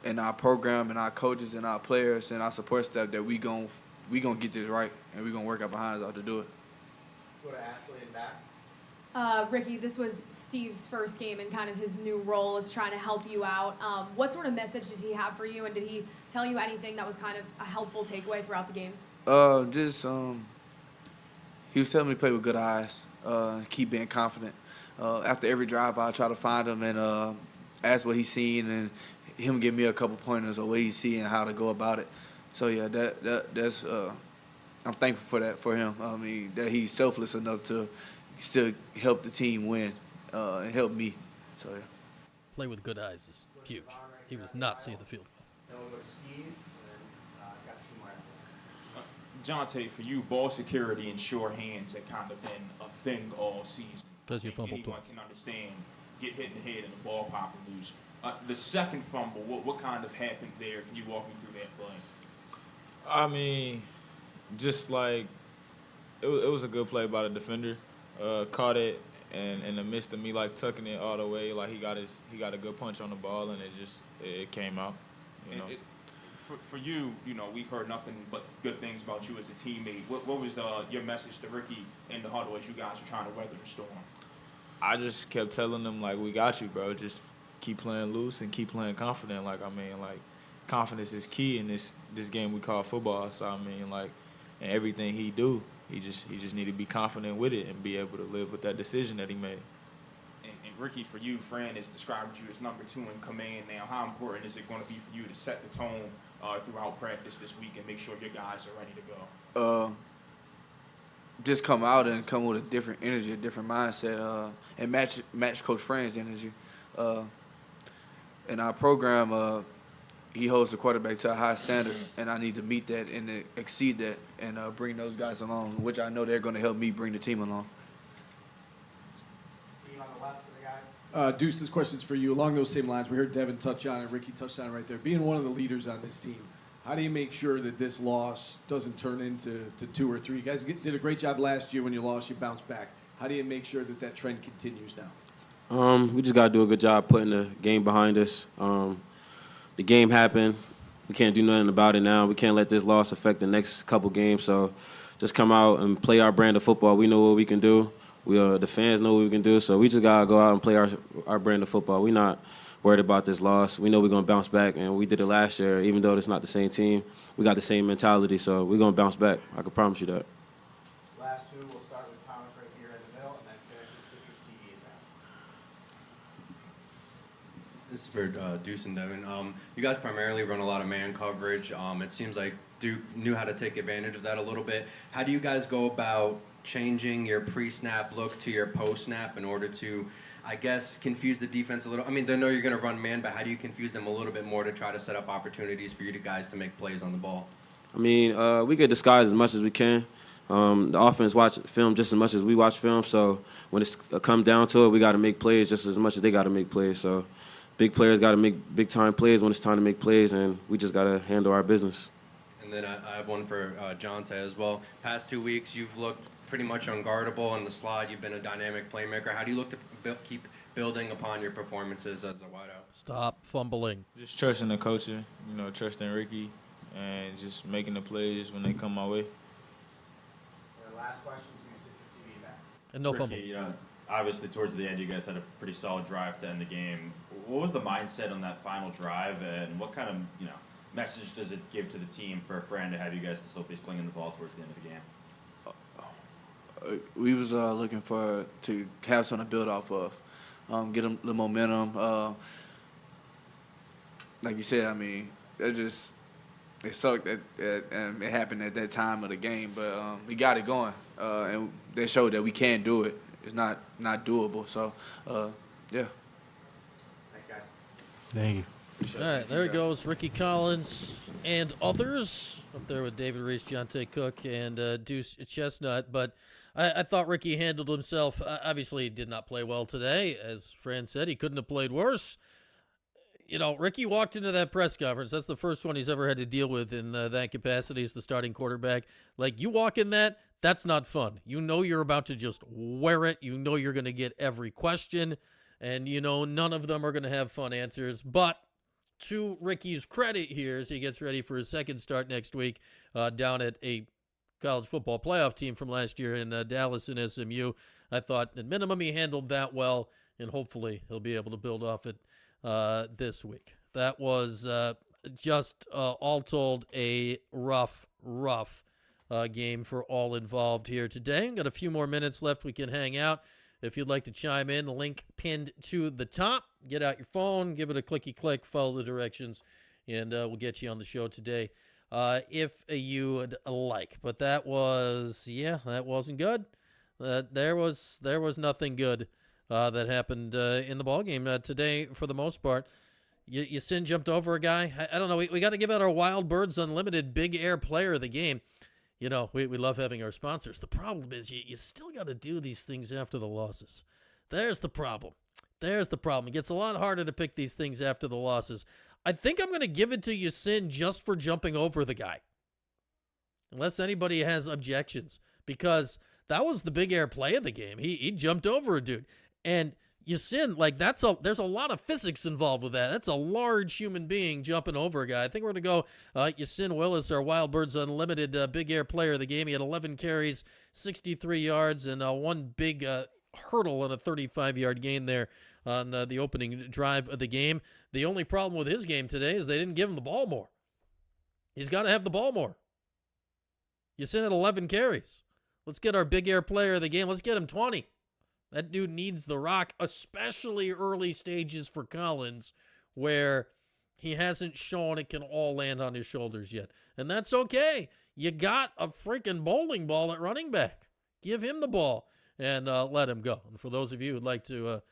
in our program and our coaches and our players and our support staff that we gonna get this right, and we gonna work our behinds out to do it. Go to Ashley and back. Ricky, this was Steve's first game and kind of his new role is trying to help you out. What sort of message did he have for you, and did he tell you anything that was kind of a helpful takeaway throughout the game? He was telling me to play with good eyes, keep being confident. After every drive, I'll try to find him and ask what he's seen, and him give me a couple pointers of what he's seeing and how to go about it. So yeah, that's I'm thankful for that for him. That he's selfless enough to still help the team win and help me. So yeah. Play with good eyes is huge. He was not seeing the field. Then we'll go to Steve, and then got two more after Jonte, for you, ball security and sure hands have kind of been a thing all season. Because you fumbled anyone twice. can understand, get hit in the head and the ball pop and loose. The second fumble, what kind of happened there? Can you walk me through that play? Just like it was a good play by the defender. Caught it and in the midst of me like tucking it all the way, like he got a good punch on the ball and it came out. For you, we've heard nothing but good things about you as a teammate. What was your message to Ricky in the huddle as you guys are trying to weather the storm? I just kept telling them we got you, bro. Just keep playing loose and keep playing confident. Confidence is key in this game we call football. So and everything he just need to be confident with it and be able to live with that decision that he made. And Ricky, for you, Fran has described you as number 2 in command now. How important is it going to be for you to set the tone throughout practice this week and make sure your guys are ready to go? Just come out and come with a different energy, a different mindset, and match Coach Fran's energy. In our program, he holds the quarterback to a high standard, and I need to meet that and exceed that and bring those guys along, which I know they're going to help me bring the team along. Steve on the left for the guys. Deuce, this question's for you. Along those same lines, we heard Devin touch on it, Ricky touched on it right there. Being one of the leaders on this team, how do you make sure that this loss doesn't turn into 2 or 3? You guys did a great job last year when you lost. You bounced back. How do you make sure that that trend continues now? We just got to do a good job putting the game behind us. The game happened. We can't do nothing about it now. We can't let this loss affect the next couple games. So just come out and play our brand of football. We know what we can do. The fans know what we can do. So we just got to go out and play our brand of football. We're not worried about this loss. We know we're going to bounce back, and we did it last year. Even though it's not the same team, we got the same mentality. So we're going to bounce back. I can promise you that. Last two, we'll start with Thomas right here in the middle, and then finish with Citrus TV in there. This is for Deuce and Devin. You guys primarily run a lot of man coverage. It seems like Duke knew how to take advantage of that a little bit. How do you guys go about changing your pre-snap look to your post-snap in order to, I guess, confuse the defense a little? I mean, they know you're going to run man, but how do you confuse them a little bit more to try to set up opportunities for you guys to make plays on the ball? I mean, we get disguised as much as we can. The offense watch film just as much as we watch film. So when it's come down to it, we got to make plays just as much as they got to make plays. So big players got to make big-time plays when it's time to make plays, and we just got to handle our business. And then I have one for Jonte as well. Past 2 weeks, you've looked pretty much unguardable on the slide. You've been a dynamic playmaker. How do you look to keep building upon your performances as a wideout? Stop fumbling. Just trusting the coaching, trusting Ricky, and just making the plays when they come my way. And the last question to Citrus TV back. And no Ricky, fumble. Obviously towards the end you guys had a pretty solid drive to end the game. What was the mindset on that final drive, and what kind of message does it give to the team for Fran to have you guys to still be slinging the ball towards the end of the game? We was looking to have something to build off of, get them the momentum. Like you said, I mean, it sucked that it happened at that time of the game, but we got it going, and they showed that we can do it. It's not doable. So, yeah. Thanks, guys. Thank you. All right, there he goes, Ricky Collins and others up there with David Reese, Jonte Cook, and Deuce Chestnut. But I thought Ricky handled himself. Obviously, he did not play well today. As Fran said, he couldn't have played worse. Ricky walked into that press conference. That's the first one he's ever had to deal with in that capacity as the starting quarterback. Like, you walk in that's not fun. You know you're about to just wear it. You know you're going to get every question, and none of them are going to have fun answers. But to Ricky's credit here, as he gets ready for his second start next week down at a college football playoff team from last year in Dallas and SMU, I thought at minimum he handled that well, and hopefully he'll be able to build off it this week. That was just all told a rough game for all involved here today. Got a few more minutes left. We can hang out. If you'd like to chime in, the link pinned to the top. Get out your phone, give it a clicky-click, follow the directions, and we'll get you on the show today if you'd like. But that wasn't good. There was nothing good that happened in the ballgame today for the most part. Yasin jumped over a guy. I don't know. We got to give out our Wild Birds Unlimited Big Air Player of the Game. We love having our sponsors. The problem is you still got to do these things after the losses. There's the problem. It gets a lot harder to pick these things after the losses. I think I'm going to give it to Yasin just for jumping over the guy. Unless anybody has objections. Because that was the big air play of the game. He jumped over a dude. And Yasin, there's a lot of physics involved with that. That's a large human being jumping over a guy. I think we're going to go Yasin Willis, our Wild Birds Unlimited Big Air Player of the game. He had 11 carries, 63 yards, and one big hurdle and a 35-yard gain there on the opening drive of the game. The only problem with his game today is they didn't give him the ball more. He's got to have the ball more. Yasin had 11 carries. Let's get our Big Air Player of the game. Let's get him 20. That dude needs the rock, especially early stages for Collins, where he hasn't shown it can all land on his shoulders yet. And that's okay. You got a freaking bowling ball at running back. Give him the ball and let him go. And for those of you who'd like to,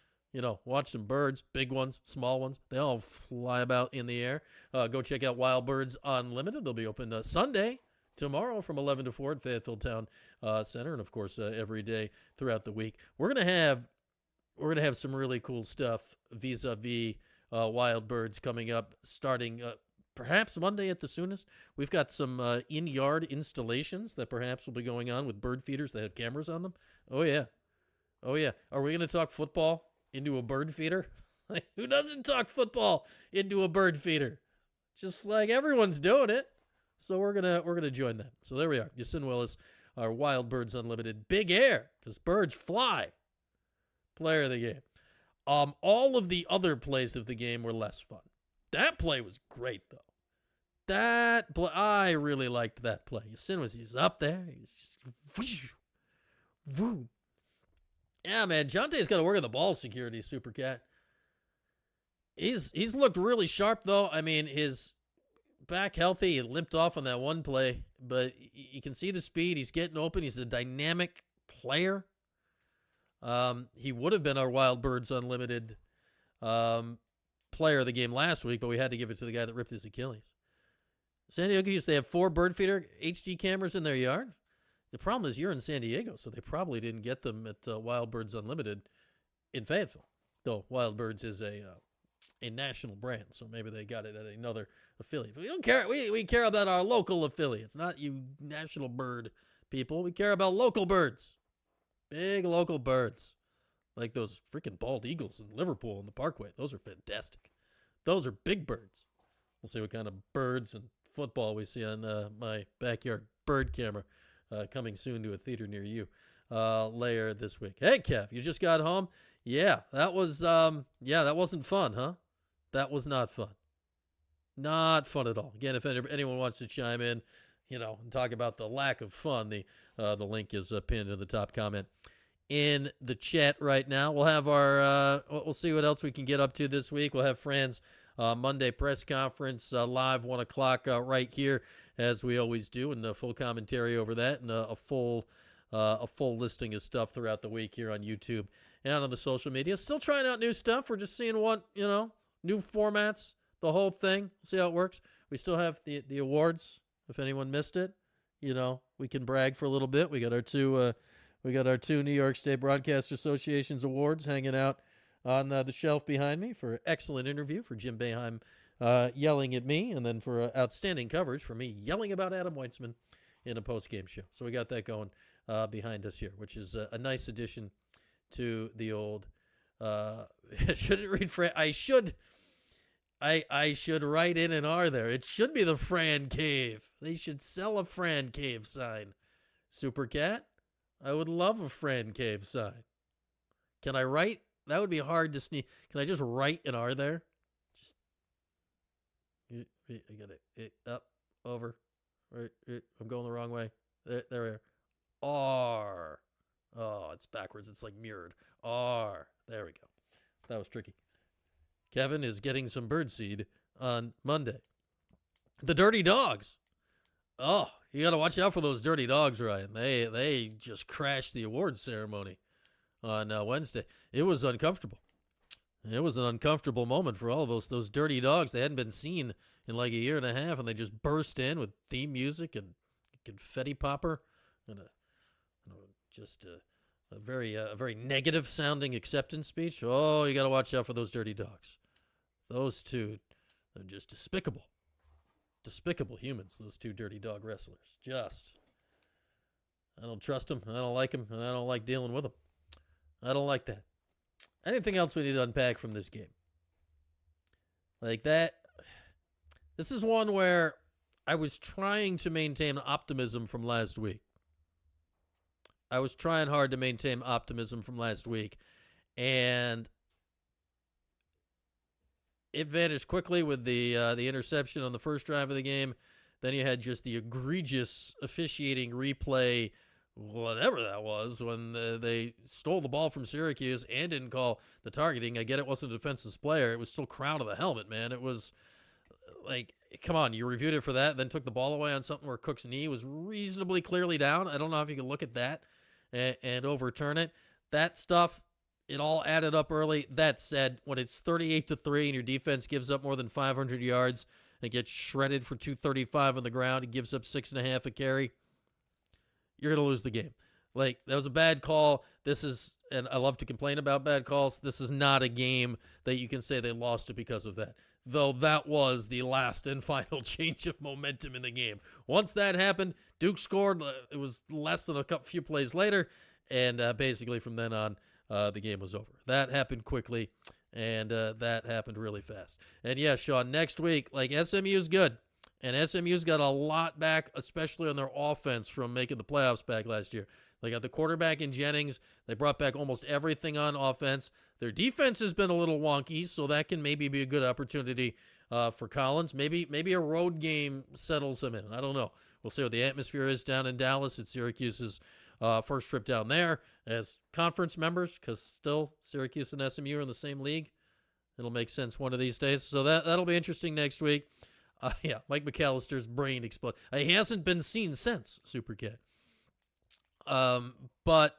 watch some birds, big ones, small ones, they all fly about in the air, go check out Wild Birds Unlimited. They'll be open Sunday, tomorrow from 11 to 4 at Fayetteville Town Center, and of course every day throughout the week. We're gonna have some really cool stuff vis-a-vis Wild Birds coming up, starting perhaps Monday at the soonest. We've got some in-yard installations that perhaps will be going on with bird feeders that have cameras on them. Oh yeah. Are we gonna talk football into a bird feeder? Who doesn't talk football into a bird feeder? Just like everyone's doing it. So we're gonna join that. So there we are. Yasin Willis, our Wild Birds Unlimited Big Air, because birds fly, player of the game. All of the other plays of the game were less fun. That play was great though. I really liked that play. Yasin he's up there. He's just woo. Yeah, man. Jonte's got to work on the ball security, Super Cat. He's looked really sharp though. I mean, his back healthy. He limped off on that one play, but you can see the speed. He's getting open. He's a dynamic player. He would have been our Wild Birds Unlimited player of the game last week, but we had to give it to the guy that ripped his Achilles. San Diego used to have 4 bird feeder HD cameras in their yard. The problem is you're in San Diego, so they probably didn't get them at Wild Birds Unlimited in Fayetteville, though Wild Birds is a national brand, so maybe they got it at another affiliate. But we don't care. We care about our local affiliates, not you national bird people. We care about local birds, big local birds, like those freaking bald eagles in Liverpool in the Parkway. Those are fantastic. Those are big birds. We'll see what kind of birds and football we see on my backyard bird camera coming soon to a theater near you later this week. Hey, Kev, you just got home? Yeah, that wasn't fun, huh? That was not fun. Not fun at all. Again, if anyone wants to chime in, and talk about the lack of fun, the link is pinned in the top comment in the chat right now. We'll have we'll see what else we can get up to this week. We'll have Fran's Monday press conference live 1 o'clock right here, as we always do, and a full commentary over that, and a full listing of stuff throughout the week here on YouTube and on the social media. Still trying out new stuff. We're just seeing what, new formats, the whole thing. See how it works. We still have the awards. If anyone missed it, we can brag for a little bit. We got our two New York State Broadcast Association's awards hanging out on the shelf behind me for excellent interview for Jim Boeheim yelling at me, and then for outstanding coverage for me yelling about Adam Weitzman in a post-game show. So we got that going behind us here, which is a nice addition to the old. Shouldn't read Fran. I should write in an R there. It should be the Fran Cave. They should sell a Fran Cave sign. Super Cat, I would love a Fran Cave sign. Can I write? That would be hard to sneak. Can I just write an R there? I got it. Up, over. Right, I'm going the wrong way. There we are. R. Oh, it's backwards. It's like mirrored. R. There we go. That was tricky. Kevin is getting some birdseed on Monday. The Dirty Dogs. Oh, you got to watch out for those Dirty Dogs, Ryan. They just crashed the awards ceremony on Wednesday. It was uncomfortable. It was an uncomfortable moment for all of those Dirty Dogs. They hadn't been seen in like a year and a half, and they just burst in with theme music and confetti popper and a very negative sounding acceptance speech. Oh, you got to watch out for those Dirty Dogs. Those two are just despicable. Despicable humans, those two Dirty Dog wrestlers. I don't trust them, I don't like them, and I don't like dealing with them. I don't like that. Anything else we need to unpack from this game? Like that, this is one where I was trying to maintain optimism from last week. I was trying hard to maintain optimism from last week, and it vanished quickly with the interception on the first drive of the game. Then you had just the egregious officiating replay whatever that was when they stole the ball from Syracuse and didn't call the targeting. I get it wasn't a defensive player. It was still crown of the helmet, man. It was like, come on, you reviewed it for that, then took the ball away on something where Cook's knee was reasonably clearly down. I don't know if you can look at that and overturn it. That stuff, it all added up early. That said, when it's 38-3 and your defense gives up more than 500 yards and gets shredded for 235 on the ground and gives up 6.5 a carry, you're going to lose the game. Like, that was a bad call. This is, and I love to complain about bad calls, this is not a game that you can say they lost it because of that. Though that was the last and final change of momentum in the game. Once that happened, Duke scored. It was less than a few plays later, and basically from then on, the game was over. That happened quickly, and that happened really fast. And yeah, Sean, next week, like, SMU's good. And SMU's got a lot back, especially on their offense from making the playoffs back last year. They got the quarterback in Jennings. They brought back almost everything on offense. Their defense has been a little wonky, so that can maybe be a good opportunity for Collins. Maybe a road game settles him in. I don't know. We'll see what the atmosphere is down in Dallas. It's Syracuse's first trip down there as conference members, because still Syracuse and SMU are in the same league. It'll make sense one of these days. So that'll be interesting next week. Yeah, Mike McAllister's brain exploded. He hasn't been seen since Super Cat. But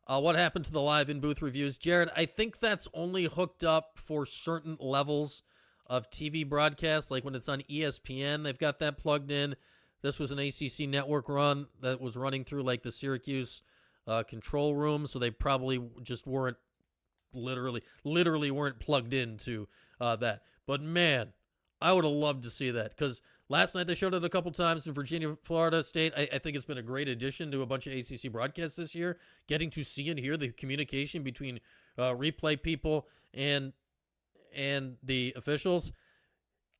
what happened to the live in-booth reviews? Jared, I think that's only hooked up for certain levels of TV broadcasts. Like when it's on ESPN, they've got that plugged in. This was an ACC network run that was running through like the Syracuse control room, so they probably just weren't literally weren't plugged into that. But man, I would have loved to see that, because last night they showed it a couple times in Virginia, Florida State. I think it's been a great addition to a bunch of ACC broadcasts this year, getting to see and hear the communication between replay people and the officials.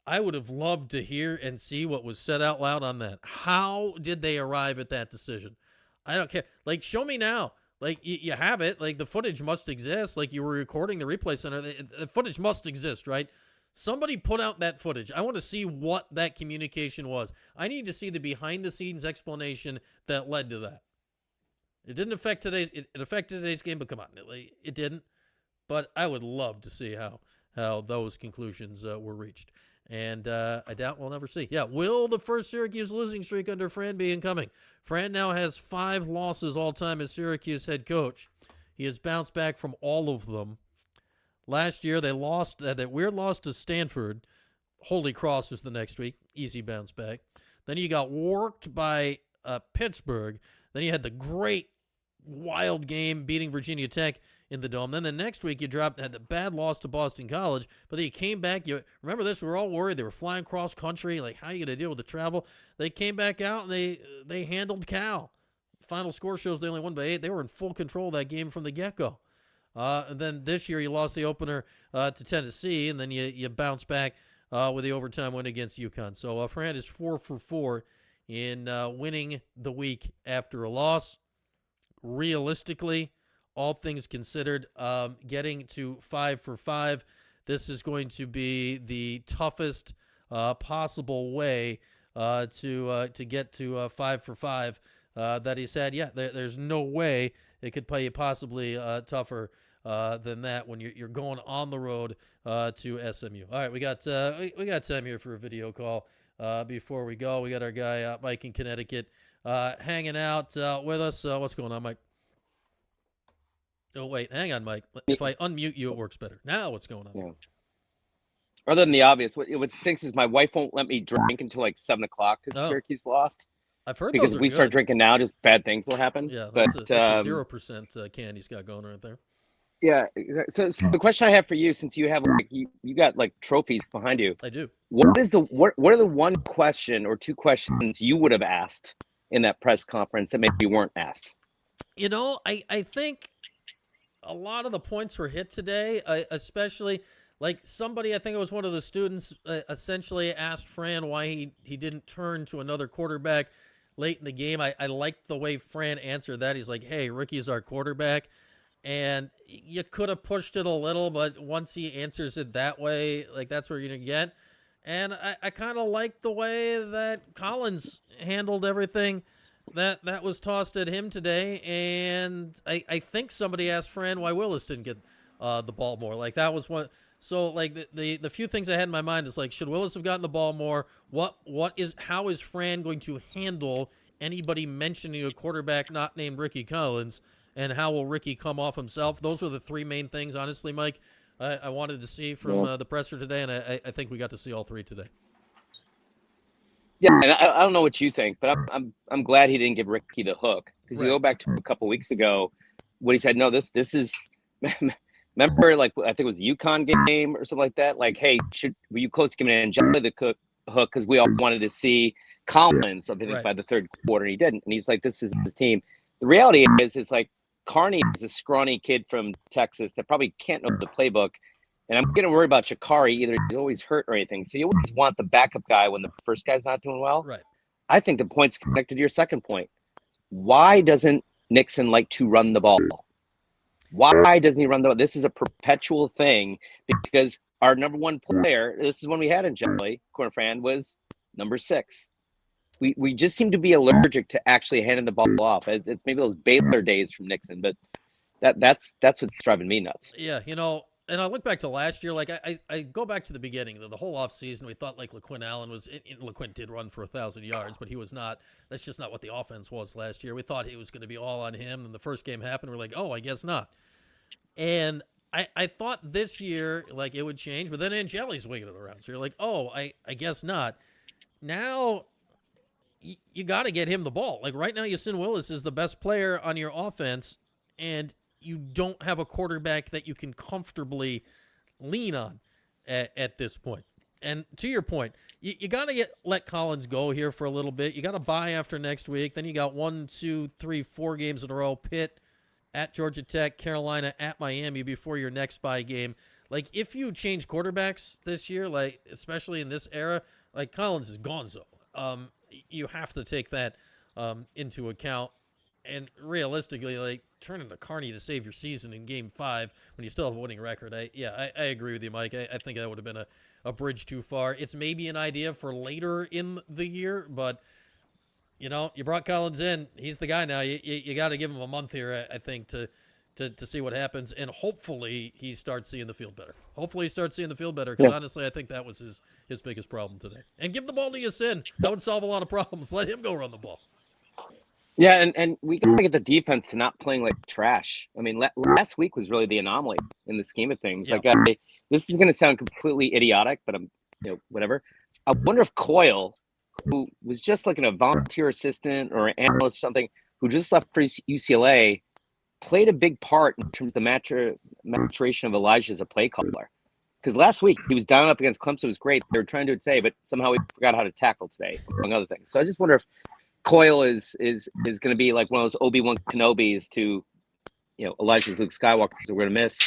I would have loved to hear and see what was said out loud on that. How did they arrive at that decision? I don't care. Like, show me now. Like, you have it. Like, the footage must exist. Like, you were recording the replay center. The footage must exist, right? Somebody put out that footage. I want to see what that communication was. I need to see the behind-the-scenes explanation that led to that. It didn't affect today's. It affected today's game, but come on, it didn't. But I would love to see how those conclusions were reached. And I doubt we'll never see. Yeah, will the first Syracuse losing streak under Fran be incoming? Fran now has 5 losses all-time as Syracuse head coach. He has bounced back from all of them. Last year, they lost that weird loss to Stanford. Holy Cross was the next week. Easy bounce back. Then you got worked by Pittsburgh. Then you had the great, wild game beating Virginia Tech in the Dome. Then the next week, you had the bad loss to Boston College. But then you came back. You remember this? We were all worried. They were flying cross country. Like, how are you going to deal with the travel? They came back out, and they handled Cal. Final score shows they only won by 8. They were in full control of that game from the get-go. And then this year you lost the opener to Tennessee, and then you bounce back with the overtime win against UConn. So Fran is 4 for 4 in winning the week after a loss. Realistically, all things considered, getting to 5 for 5, this is going to be the toughest possible way to get to 5 for 5 that he's had. Yeah, there's no way it could play possibly tougher than that when you're going on the road to SMU. All right, we got time here for a video call before we go. We got our guy Mike in Connecticut hanging out with us. What's going on, Mike? Oh wait, hang on, Mike. If I unmute you, it works better. Now, what's going on? Yeah. Other than the obvious, what stinks is my wife won't let me drink until like 7 o'clock because Syracuse lost. I've heard because those if are we start good. drinking now, just bad things will happen. Yeah, but that's a 0% can he's got going right there. Yeah. So the question I have for you, since you have like you got like trophies behind you, I do. What are the one question or 2 questions you would have asked in that press conference that maybe you weren't asked? You know, I think a lot of the points were hit today, especially like somebody, I think it was one of the students, essentially asked Fran why he didn't turn to another quarterback late in the game. I liked the way Fran answered that. He's like, hey, Ricky's our quarterback. And you could have pushed it a little, but once he answers it that way, like that's where you're going to get. And I kind of like the way that Collins handled everything that was tossed at him today, and I think somebody asked Fran why Willis didn't get the ball more. Like that was one. So like the few things I had in my mind is like, should Willis have gotten the ball more? How is Fran going to handle anybody mentioning a quarterback not named Ricky Collins, and how will Ricky come off himself? Those were the three main things, honestly, Mike. I wanted to see from the presser today, and I think we got to see all three today. Yeah, and I don't know what you think, but I'm glad he didn't give Ricky the hook, because you go back to a couple weeks ago when he said, no, this is remember, like I think it was the UConn game or something like that. Like, hey, were you close to giving Angeli the hook because we all wanted to see Collins, I think, by the third quarter, and he didn't. And he's like, this is his team. The reality is, it's like Carney is a scrawny kid from Texas that probably can't know the playbook. And I'm going to worry about Shakari. Either he's always hurt or anything. So you always want the backup guy when the first guy's not doing well. Right. I think the point's connected to your second point. Why doesn't Nixon like to run the ball? Why doesn't he run the ball? This is a perpetual thing because our number one player, this is when we had Angeli, Fran, was number 6. We just seem to be allergic to actually handing the ball off. It's maybe those Baylor days from Nixon, but that's what's driving me nuts. Yeah, you know, and I look back to last year, like I go back to the beginning, the whole offseason, we thought like LaQuinn Allen LaQuinn did run for 1,000 yards, but he was not, that's just not what the offense was last year. We thought it was going to be all on him, and the first game happened, we're like, oh, I guess not. And I thought this year, like, it would change, but then Angeli's winging it around, so you're like, oh, I guess not. Now, you got to get him the ball. Like, right now, Yasin Willis is the best player on your offense, and you don't have a quarterback that you can comfortably lean on at this point. And to your point, you got to let Collins go here for a little bit. You got to bye after next week. Then you got 1, 2, 3, 4 games in a row. Pitt at Georgia Tech, Carolina at Miami before your next bye game. Like, if you change quarterbacks this year, like especially in this era, like Collins is gonzo. You have to take that into account. And realistically, like, turning to Carney to save your season in Game 5 when you still have a winning record, I agree with you, Mike. I think that would have been a bridge too far. It's maybe an idea for later in the year, but, you know, you brought Collins in. He's the guy now. You got to give him a month here, I think, to see what happens, and hopefully he starts seeing the field better. Hopefully he starts seeing the field better, because honestly, I think that was his biggest problem today. And give the ball to Yasin. That would solve a lot of problems. Let him go run the ball. Yeah, and we got to get the defense to not playing like trash. I mean, last week was really the anomaly in the scheme of things. Yeah. Like, this is going to sound completely idiotic, but whatever. I wonder if Coyle, who was just like a volunteer assistant or an analyst or something, who just left for UCLA, played a big part in terms of the maturation of Elijah as a play caller. Because last week he was down up against Clemson. It was great. They were trying to do it today, but somehow he forgot how to tackle today, among other things. So I just wonder if Coyle is going to be like one of those Obi-Wan Kenobis to, Elijah's Luke Skywalker that we're going to miss.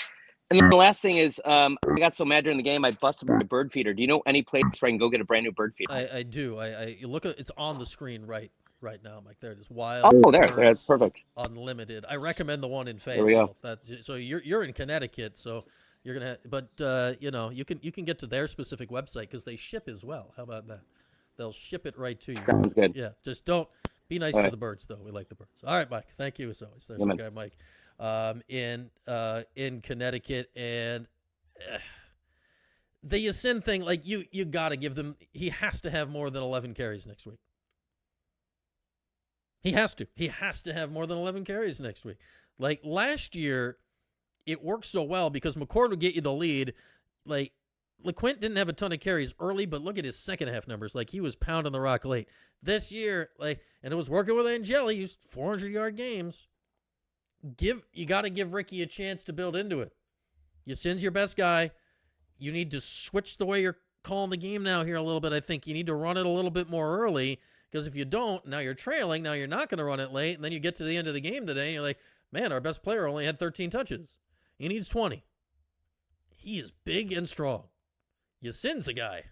And then the last thing is, I got so mad during the game, I busted my bird feeder. Do you know any place where I can go get a brand new bird feeder? I do. You look at it's on the screen right now, Mike. There it is. Wild. Oh, that's perfect. Unlimited. I recommend the one in There we Fayetteville. go. So you're in Connecticut, so you're gonna. But you can get to their specific website because they ship as well. How about that? They'll ship it right to you. Sounds good. Yeah, just don't be nice to the birds, though. We like the birds. All right, Mike. Thank you as always. There's our guy, Mike, in Connecticut, and the Yasin thing. Like you got to give them. He has to have more than 11 carries next week. He has to. He has to have more than 11 carries next week. Like last year, it worked so well because McCord would get you the lead. Like LeQuint didn't have a ton of carries early, but look at his second half numbers. Like he was pounding the rock late. This year, and it was working with Angeli. He's 400-yard games. You got to give Ricky a chance to build into it. Yasin's your best guy. You need to switch the way you're calling the game now here a little bit. I think you need to run it a little bit more early. Because if you don't, now you're trailing. Now you're not going to run it late. And then you get to the end of the game today, and you're like, man, our best player only had 13 touches. He needs 20. He is big and strong. Yasin's a guy.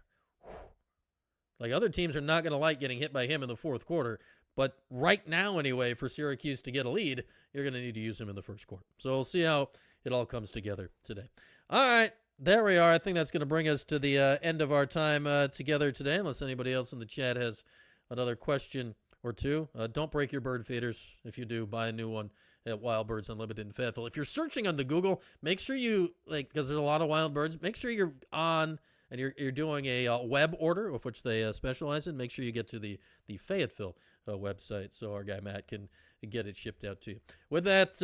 Like other teams are not going to like getting hit by him in the fourth quarter. But right now, anyway, for Syracuse to get a lead, you're going to need to use him in the first quarter. So we'll see how it all comes together today. All right, there we are. I think that's going to bring us to the end of our time together today, unless anybody else in the chat has another question or two. Don't break your bird feeders. If you do, buy a new one at Wild Birds Unlimited in Fayetteville. If you're searching on the Google, make sure you, because there's a lot of wild birds, make sure you're on and you're doing a web order, of which they specialize in. Make sure you get to the Fayetteville website so our guy Matt can get it shipped out to you. With that,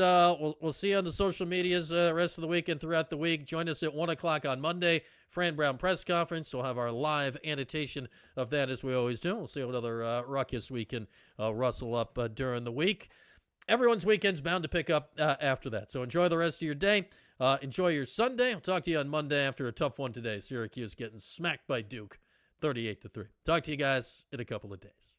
we'll see you on the social medias rest of the week and throughout the week. Join us at 1 o'clock on Monday. Fran Brown press conference. We'll have our live annotation of that as we always do. We'll see what other ruckus we can rustle up during the week. Everyone's weekend's bound to pick up after that. So enjoy the rest of your day. Enjoy your Sunday. I'll talk to you on Monday after a tough one today. Syracuse getting smacked by Duke 38-3. Talk to you guys in a couple of days.